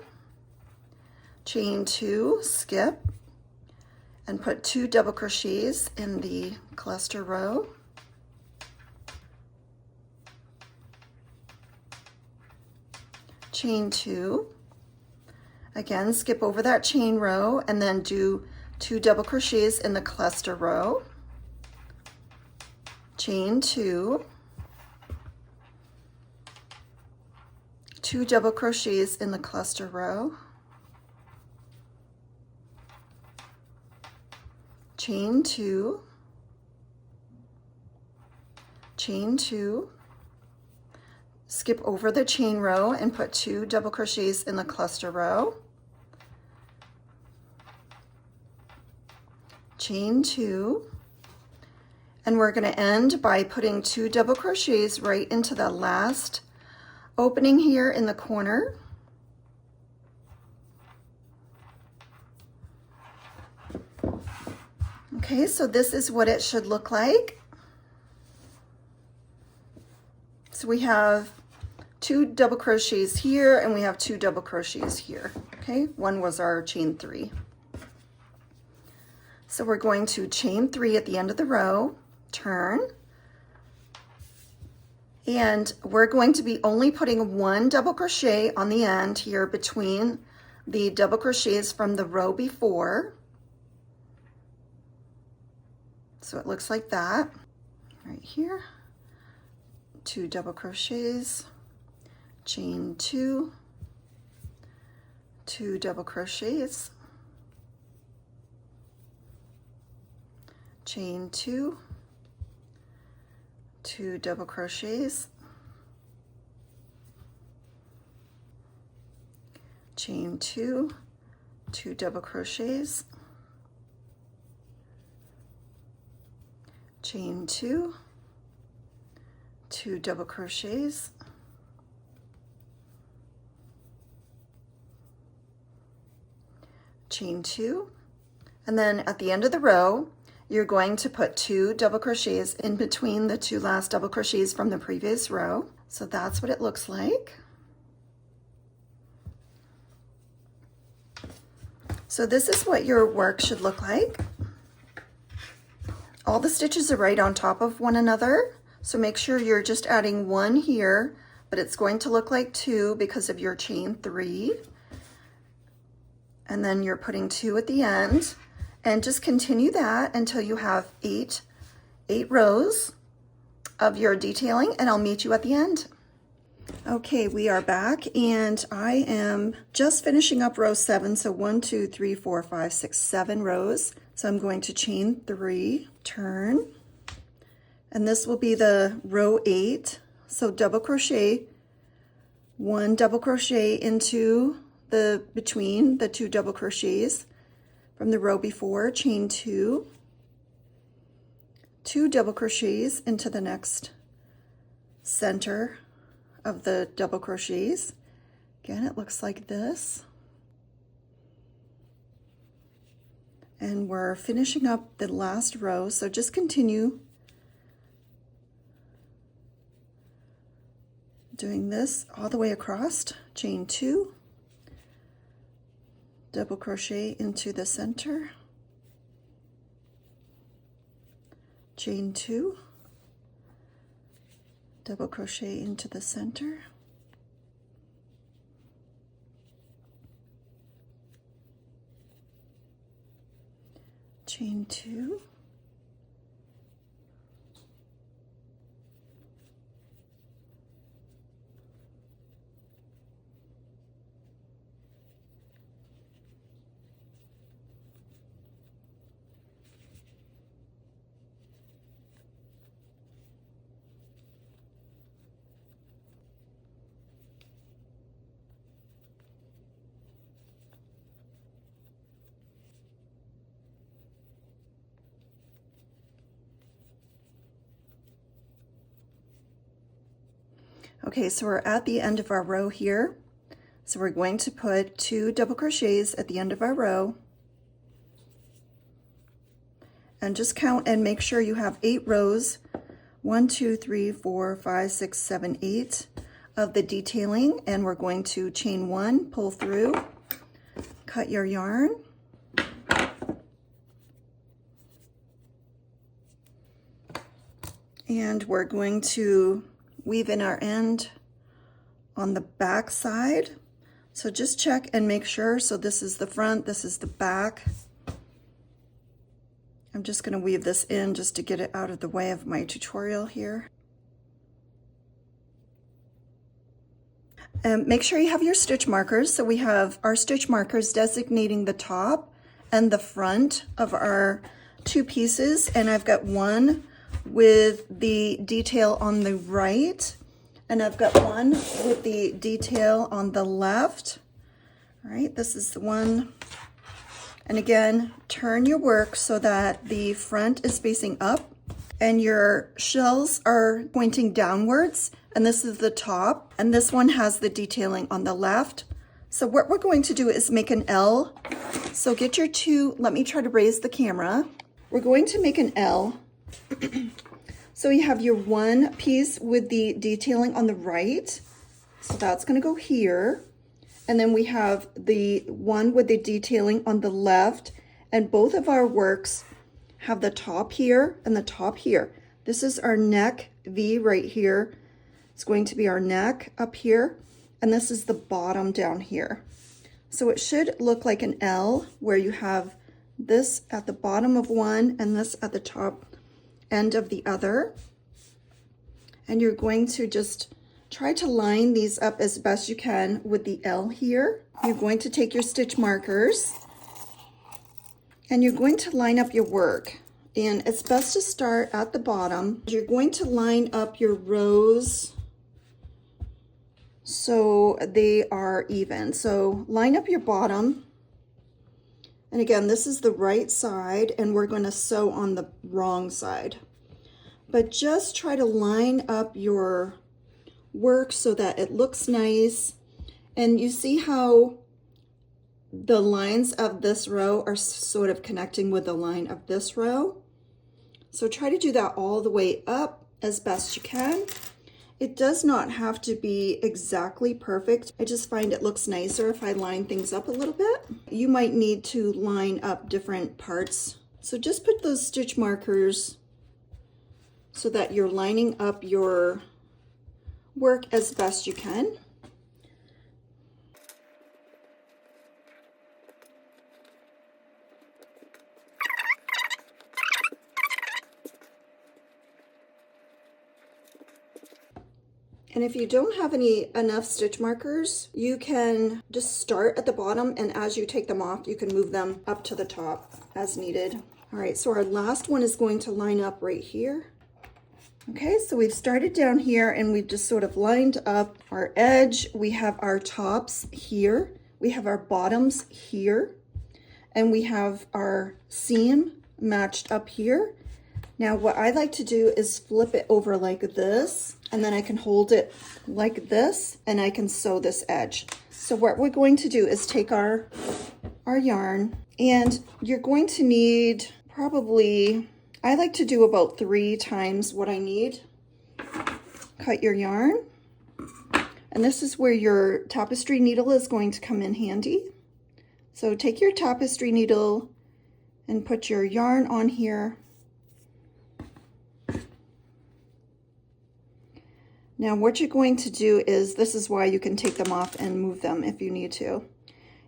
Chain 2, skip, and put 2 double crochets in the cluster row. Chain 2, again skip over that chain row and then do 2 double crochets in the cluster row. Chain 2, 2 double crochets in the cluster row. Chain 2, chain 2, skip over the chain row and put 2 double crochets in the cluster row. Chain 2, and we're going to end by putting 2 double crochets right into the last opening here in the corner. Okay, so this is what it should look like. So we have 2 double crochets here and we have 2 double crochets here. Okay, one was our chain 3. So we're going to chain 3 at the end of the row, turn, and we're going to be only putting 1 double crochet on the end here between the double crochets from the row before. So it looks like that right here. 2 double crochets, chain 2, 2 double crochets, chain 2, 2 double crochets, chain 2, 2 double crochets, chain 2, 2 double crochets, chain 2, and then at the end of the row you're going to put 2 double crochets in between the 2 last double crochets from the previous row. So that's what it looks like. So this is what your work should look like. All the stitches are right on top of one another, so make sure you're just adding 1 here but it's going to look like 2 because of your chain 3. And then you're putting 2 at the end, and just continue that until you have 8 rows of your detailing, and I'll meet you at the end. Okay, we are back, and I am just finishing up row 7. So 1, 2, 3, 4, 5, 6, 7 rows. So I'm going to chain 3, turn, and this will be the row 8. So double crochet, 1 double crochet into the between the 2 double crochets from the row before, chain 2, 2 double crochets into the next center of the double crochets. Again, it looks like this. And we're finishing up the last row, so just continue doing this all the way across. Chain 2, double crochet into the center, chain 2, double crochet into the center, chain 2, okay, so we're at the end of our row here. So we're going to put 2 double crochets at the end of our row. And just count and make sure you have 8 rows. 1, 2, 3, 4, 5, 6, 7, 8 of the detailing. And we're going to chain 1, pull through, cut your yarn. And we're going to weave in our end on the back side. So just check and make sure. So this is the front, this is the back. I'm just going to weave this in just to get it out of the way of my tutorial here. And make sure you have your stitch markers. So we have our stitch markers designating the top and the front of our 2 pieces. And I've got one with the detail on the right, and I've got one with the detail on the left. All right, this is the one. And again, turn your work so that the front is facing up and your shells are pointing downwards, and this is the top, and this one has the detailing on the left. So what we're going to do is make an L. So get your 2, let me try to raise the camera. We're going to make an L. So you have your one piece with the detailing on the right, so that's going to go here, and then we have the one with the detailing on the left, and both of our works have the top here and the top here. This is our neck V right here. It's going to be our neck up here, and this is the bottom down here. So it should look like an L where you have this at the bottom of one and this at the top end of the other. And you're going to just try to line these up as best you can with the L here. You're going to take your stitch markers and you're going to line up your work. And it's best to start at the bottom. You're going to line up your rows so they are even. So line up your bottom. And again, this is the right side, and we're going to sew on the wrong side. But just try to line up your work so that it looks nice. And you see how the lines of this row are sort of connecting with the line of this row. So try to do that all the way up as best you can. It does not have to be exactly perfect. I just find it looks nicer if I line things up a little bit. You might need to line up different parts. So just put those stitch markers so that you're lining up your work as best you can. And if you don't have enough stitch markers, you can just start at the bottom, and as you take them off, you can move them up to the top as needed. All right, so our last one is going to line up right here. Okay, so we've started down here and we've just sort of lined up our edge. We have our tops here, we have our bottoms here, and we have our seam matched up here. Now what I like to do is flip it over like this, and then I can hold it like this, and I can sew this edge. So what we're going to do is take our yarn, and you're going to need probably, I like to do about 3 times what I need. Cut your yarn, and this is where your tapestry needle is going to come in handy. So take your tapestry needle and put your yarn on here. Now what you're going to do is, this is why you can take them off and move them if you need to.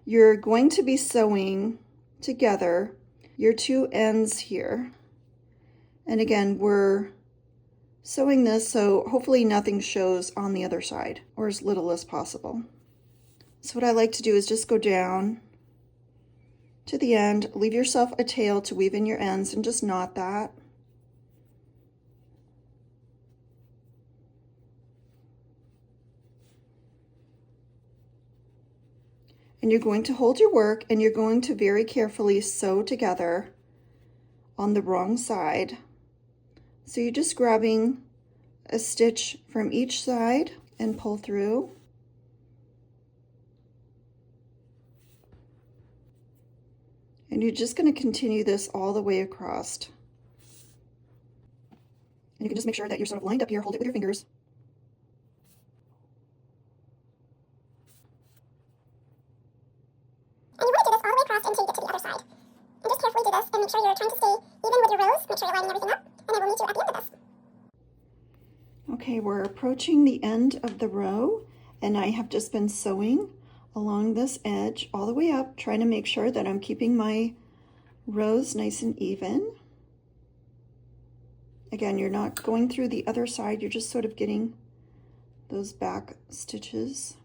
You're going to be sewing together your 2 ends here. And again, we're sewing this so hopefully nothing shows on the other side, or as little as possible. So what I like to do is just go down to the end, leave yourself a tail to weave in your ends, and just knot that. And you're going to hold your work, and you're going to very carefully sew together on the wrong side. So you're just grabbing a stitch from each side and pull through. And you're just going to continue this all the way across. And you can just make sure that you're sort of lined up here, hold it with your fingers. And you want to do this all the way across until you get to the other side. And just carefully do this and make sure you're trying to stay even with your rows. Make sure you're lining everything up, and then we'll meet you at the end of this. Okay, we're approaching the end of the row, and I have just been sewing along this edge all the way up, trying to make sure that I'm keeping my rows nice and even. Again, you're not going through the other side, you're just sort of getting those back stitches.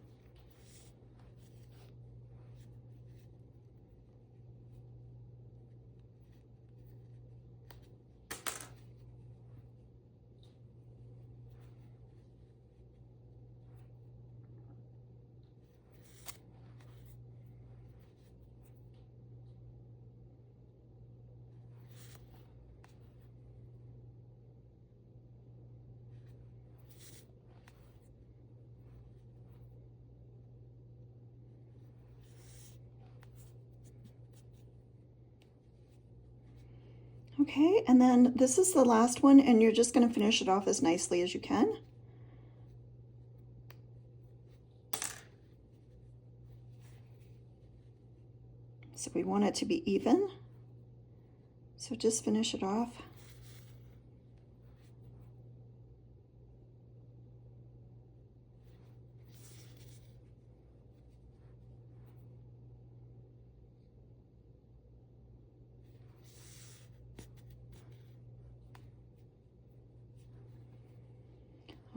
Okay, and then this is the last one, and you're just going to finish it off as nicely as you can. So we want it to be even, so just finish it off.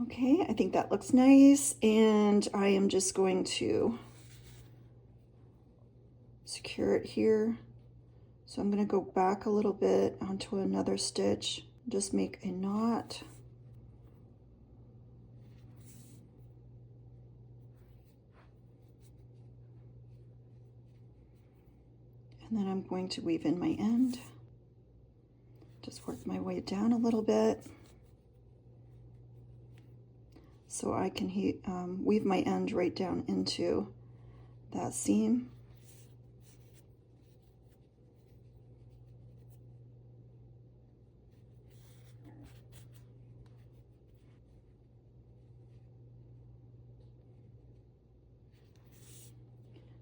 Okay, I think that looks nice, and I am just going to secure it here. So I'm going to go back a little bit onto another stitch, just make a knot. And then I'm going to weave in my end. Just work my way down a little bit, so I can weave my end right down into that seam.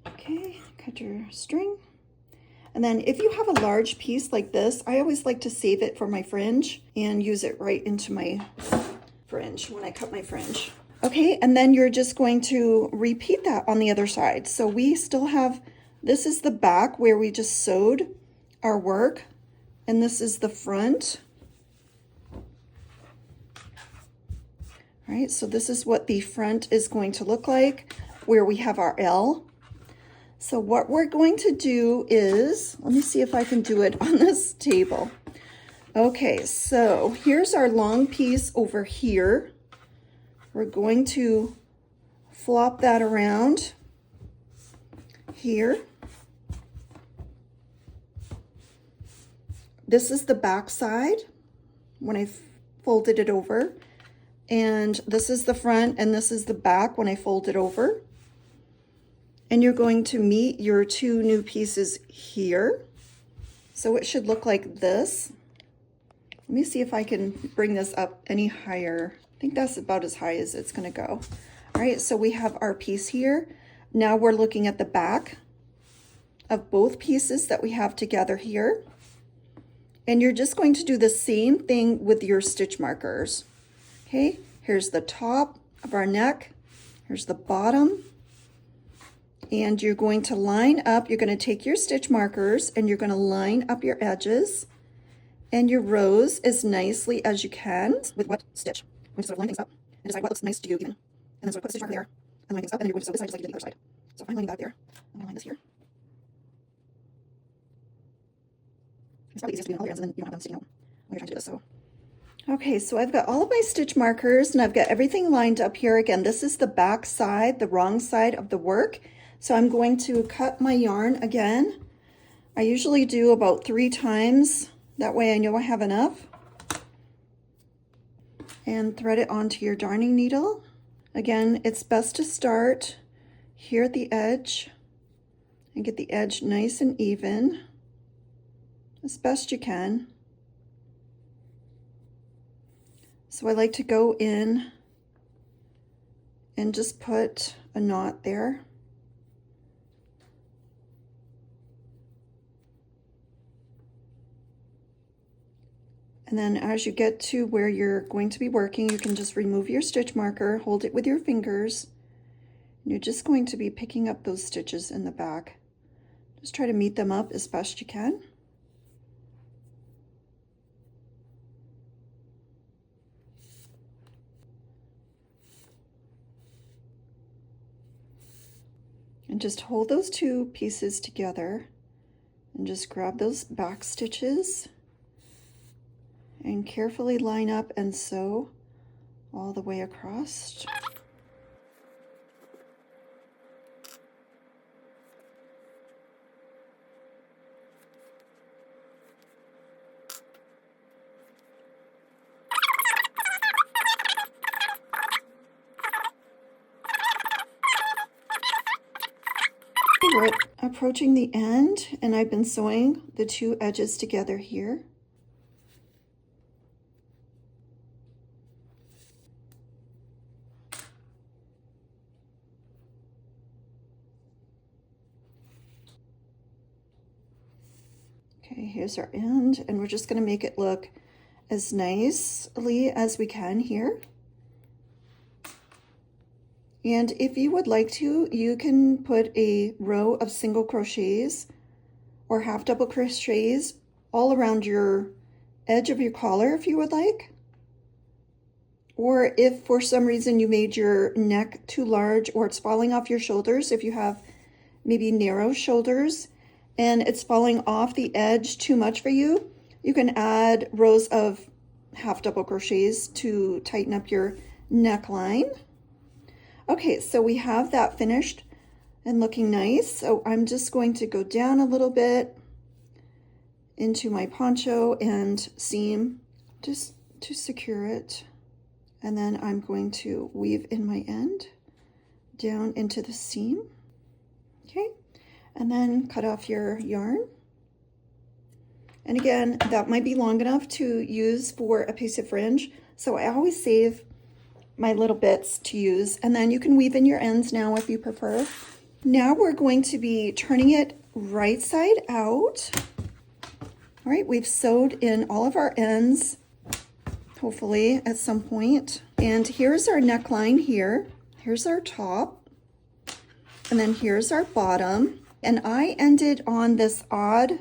Okay, cut your string. And then if you have a large piece like this, I always like to save it for my fringe and use it right into my fringe when I cut my fringe. Okay, and then you're just going to repeat that on the other side. So we still have, this is the back where we just sewed our work, and this is the front. All right, so this is what the front is going to look like, where we have our L. So what we're going to do is, let me see if I can do it on this table. Okay, so here's our long piece over here. We're going to flop that around here. This is the back side when I folded it over. And this is the front and this is the back when I fold it over. And you're going to meet your two new pieces here. So it should look like this. Let me see if I can bring this up any higher. I think that's about as high as it's gonna go. All right, so we have our piece here. Now we're looking at the back of both pieces that we have together here. And you're just going to do the same thing with your stitch markers. Okay, here's the top of our neck. Here's the bottom. And you're going to line up, you're going to take your stitch markers and you're going to line up your edges and your rows as nicely as you can with what stitch. We're going to sort of line things up and decide what looks nice to you even. And then sort of put the stitch marker there and line things up, and then you're going to sew this side just like you did the other side. So if I'm lining that there, I'm going to line this here. It's probably easiest to do on all your ends, and then you don't have them sticking out while you're trying to do this. So, okay, so I've got all of my stitch markers and I've got everything lined up here. Again, this is the back side, the wrong side of the work. So I'm going to cut my yarn again. I usually do about 3 times. That way I know I have enough. And thread it onto your darning needle. Again, it's best to start here at the edge and get the edge nice and even as best you can. So I like to go in and just put a knot there. And then as you get to where you're going to be working, you can just remove your stitch marker, hold it with your fingers. And you're just going to be picking up those stitches in the back. Just try to meet them up as best you can. And just hold those two pieces together and just grab those back stitches and carefully line up and sew all the way across. We're approaching the end, and I've been sewing the two edges together here. Okay, here's our end, and we're just going to make it look as nicely as we can here. And if you would like to, you can put a row of single crochets or half double crochets all around your edge of your collar if you would like. Or if for some reason you made your neck too large or it's falling off your shoulders, if you have maybe narrow shoulders and it's falling off the edge too much for you, you can add rows of half double crochets to tighten up your neckline. Okay, so we have that finished and looking nice. So I'm just going to go down a little bit into my poncho and seam just to secure it. And then I'm going to weave in my end down into the seam. Okay, and then cut off your yarn. And again, that might be long enough to use for a piece of fringe. So I always save my little bits to use, and then you can weave in your ends now if you prefer. Now we're going to be turning it right side out. All right, we've sewed in all of our ends. hopefully at some point. And here's our neckline here. Here's our top. And then here's our bottom. And I ended on this odd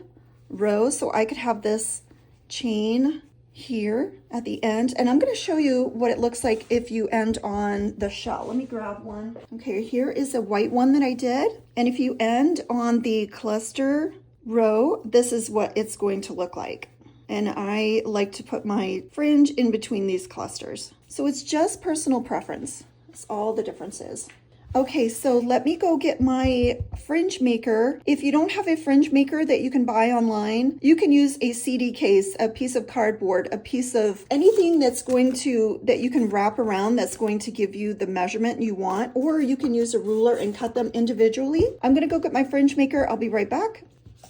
row so I could have this chain here at the end. And I'm going to show you what it looks like if you end on the shell. Let me grab one. Okay, here is a white one that I did. And if you end on the cluster row, this is what it's going to look like. And I like to put my fringe in between these clusters. So it's just personal preference. That's all the difference is. Okay, so let me go get my fringe maker. If you don't have a fringe maker that you can buy online, you can use a CD case, a piece of cardboard, a piece of anything that's that you can wrap around that's going to give you the measurement you want, or you can use a ruler and cut them individually. I'm gonna go get my fringe maker. I'll be right back.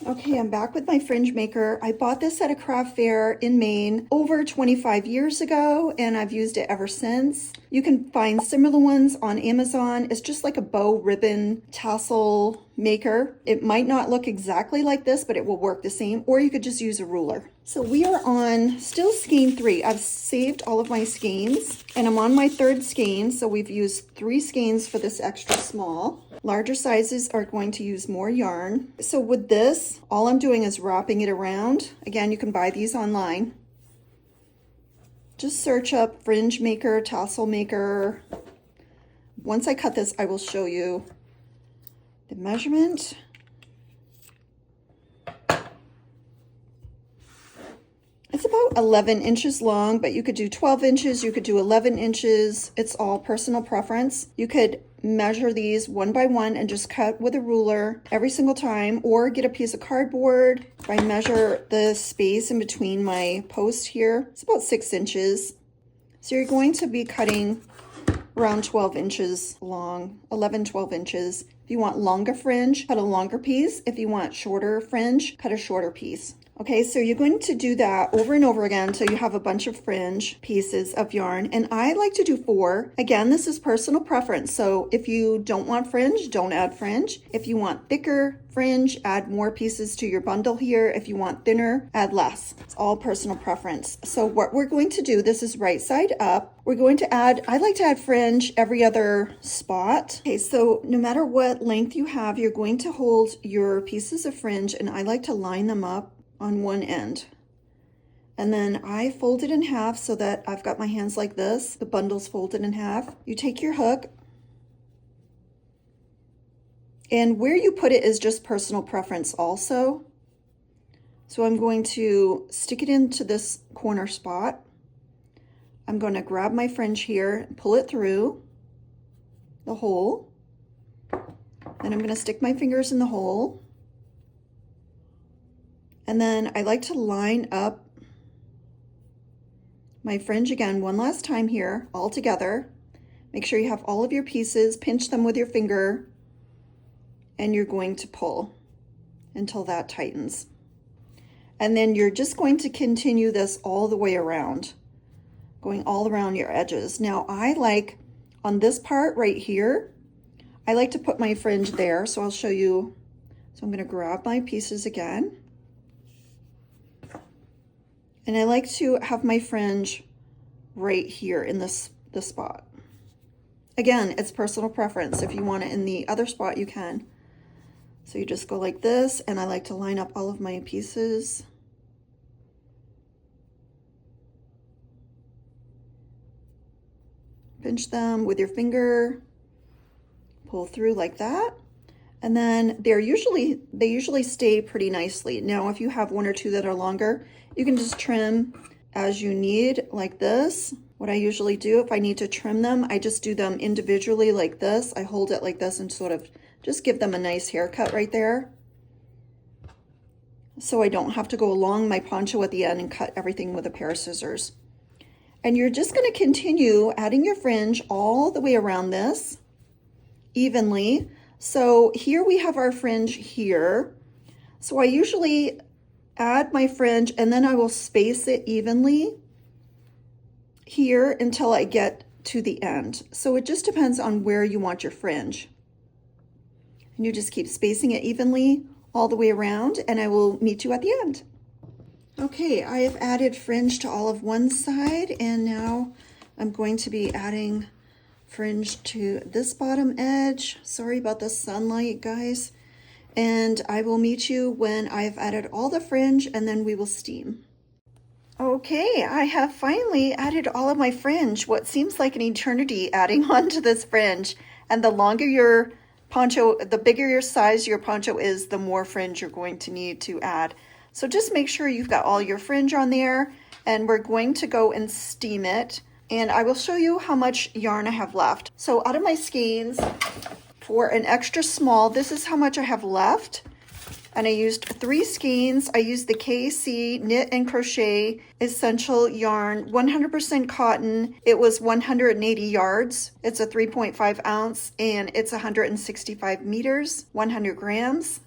Okay, I'm back with my fringe maker. I bought this at a craft fair in Maine over 25 years ago, and I've used it ever since. You can find similar ones on Amazon. It's just like a bow ribbon tassel maker. It might not look exactly like this, but it will work the same, or you could just use a ruler. So we are on still skein 3. I've saved all of my skeins, and I'm on my 3rd skein, so we've used 3 skeins for this extra small. Larger sizes are going to use more yarn. So with this, all I'm doing is wrapping it around. Again, you can buy these online. Just search up fringe maker, tassel maker. Once I cut this, I will show you the measurement. It's about 11 inches long, but you could do 12 inches, you could do 11 inches. It's all personal preference. You could measure these one by one and just cut with a ruler every single time, or get a piece of cardboard. If I measure the space in between my post here, it's about 6 inches. So you're going to be cutting around 12 inches long, 11, 12 inches. If you want longer fringe, cut a longer piece. If you want shorter fringe, cut a shorter piece. Okay, so you're going to do that over and over again until you have a bunch of fringe pieces of yarn. And I like to do 4. Again, this is personal preference. So if you don't want fringe, don't add fringe. If you want thicker fringe, add more pieces to your bundle here. If you want thinner, add less. It's all personal preference. So what we're going to do, this is right side up. We're going to add, I like to add fringe every other spot. Okay, so no matter what length you have, you're going to hold your pieces of fringe, and I like to line them up on one end. And then I fold it in half so that I've got my hands like this. The bundle's folded in half. You take your hook, and where you put it is just personal preference also. So I'm going to stick it into this corner spot. I'm going to grab my fringe here, pull it through the hole. Then I'm going to stick my fingers in the hole. And then I like to line up my fringe again one last time here, all together. Make sure you have all of your pieces, pinch them with your finger, and you're going to pull until that tightens. And then you're just going to continue this all the way around, going all around your edges. Now I like, on this part right here, I like to put my fringe there, so I'll show you. So I'm going to grab my pieces again. And I like to have my fringe right here in this spot. Again, it's personal preference. If you want it in the other spot, you can. So you just go like this, and I like to line up all of my pieces. Pinch them with your finger, pull through like that. And then they usually stay pretty nicely. Now, if you have 1 or 2 that are longer, you can just trim as you need, like this. What I usually do, if I need to trim them, I just do them individually like this. I hold it like this and sort of just give them a nice haircut right there. So I don't have to go along my poncho at the end and cut everything with a pair of scissors. And you're just going to continue adding your fringe all the way around this evenly. So here we have our fringe here. So I usually add my fringe and then I will space it evenly here until I get to the end. So it just depends on where you want your fringe. And you just keep spacing it evenly all the way around, and I will meet you at the end. Okay, I have added fringe to all of one side, and now I'm going to be adding fringe to this bottom edge. Sorry about the sunlight, guys. And I will meet you when I've added all the fringe, and then we will steam. Okay, I have finally added all of my fringe, what seems like an eternity adding on to this fringe. And the longer your poncho, the bigger your size your poncho is, the more fringe you're going to need to add. So just make sure you've got all your fringe on there, and we're going to go and steam it. And I will show you how much yarn I have left. So out of my skeins, for an extra small, this is how much I have left. And I used 3 skeins. I used the KC Knit and Crochet Essential Yarn, 100% cotton. It was 180 yards. It's a 3.5 ounce, and it's 165 meters, 100 grams.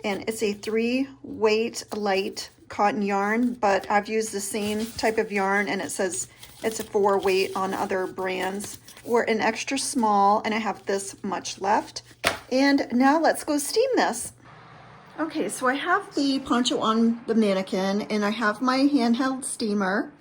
And it's a 3-weight light cotton yarn, but I've used the same type of yarn, and it says it's a 4-weight on other brands. We're an extra small, and I have this much left. And now let's go steam this. Okay, so I have the poncho on the mannequin, and I have my handheld steamer.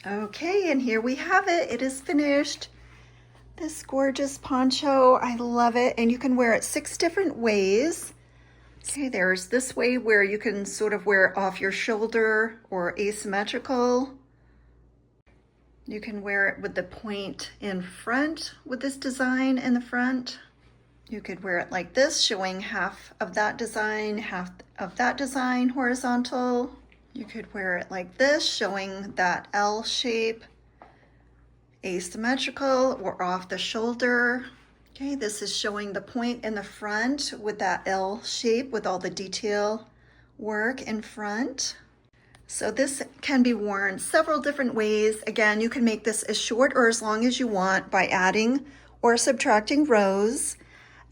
Okay, and here we have it. It is finished. This gorgeous poncho, I love it. And you can wear it 6 different ways. Okay, there's this way where you can sort of wear it off your shoulder or asymmetrical. You can wear it with the point in front with this design in the front. You could wear it like this, showing half of that design, half of that design horizontal. You could wear it like this, showing that L shape, asymmetrical or off the shoulder. Okay, this is showing the point in the front with that L shape with all the detail work in front. So this can be worn several different ways. Again, you can make this as short or as long as you want by adding or subtracting rows.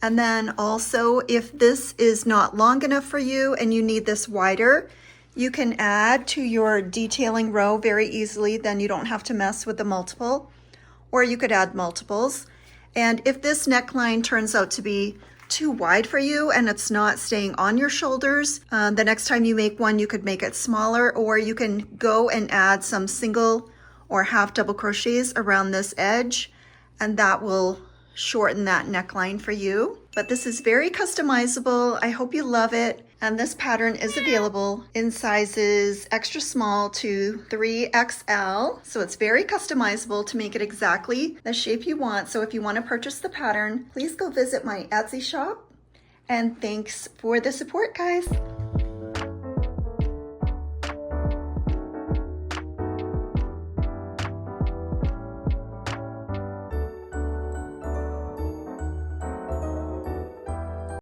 And then also, if this is not long enough for you and you need this wider, you can add to your detailing row very easily. Then you don't have to mess with the multiple, or you could add multiples. And if this neckline turns out to be too wide for you and it's not staying on your shoulders, the next time you make one, you could make it smaller, or you can go and add some single or half double crochets around this edge, and that will shorten that neckline for you. But this is very customizable. I hope you love it. And this pattern is available in sizes extra small to 3XL. So it's very customizable to make it exactly the shape you want. So if you want to purchase the pattern, please go visit my Etsy shop. And thanks for the support, guys.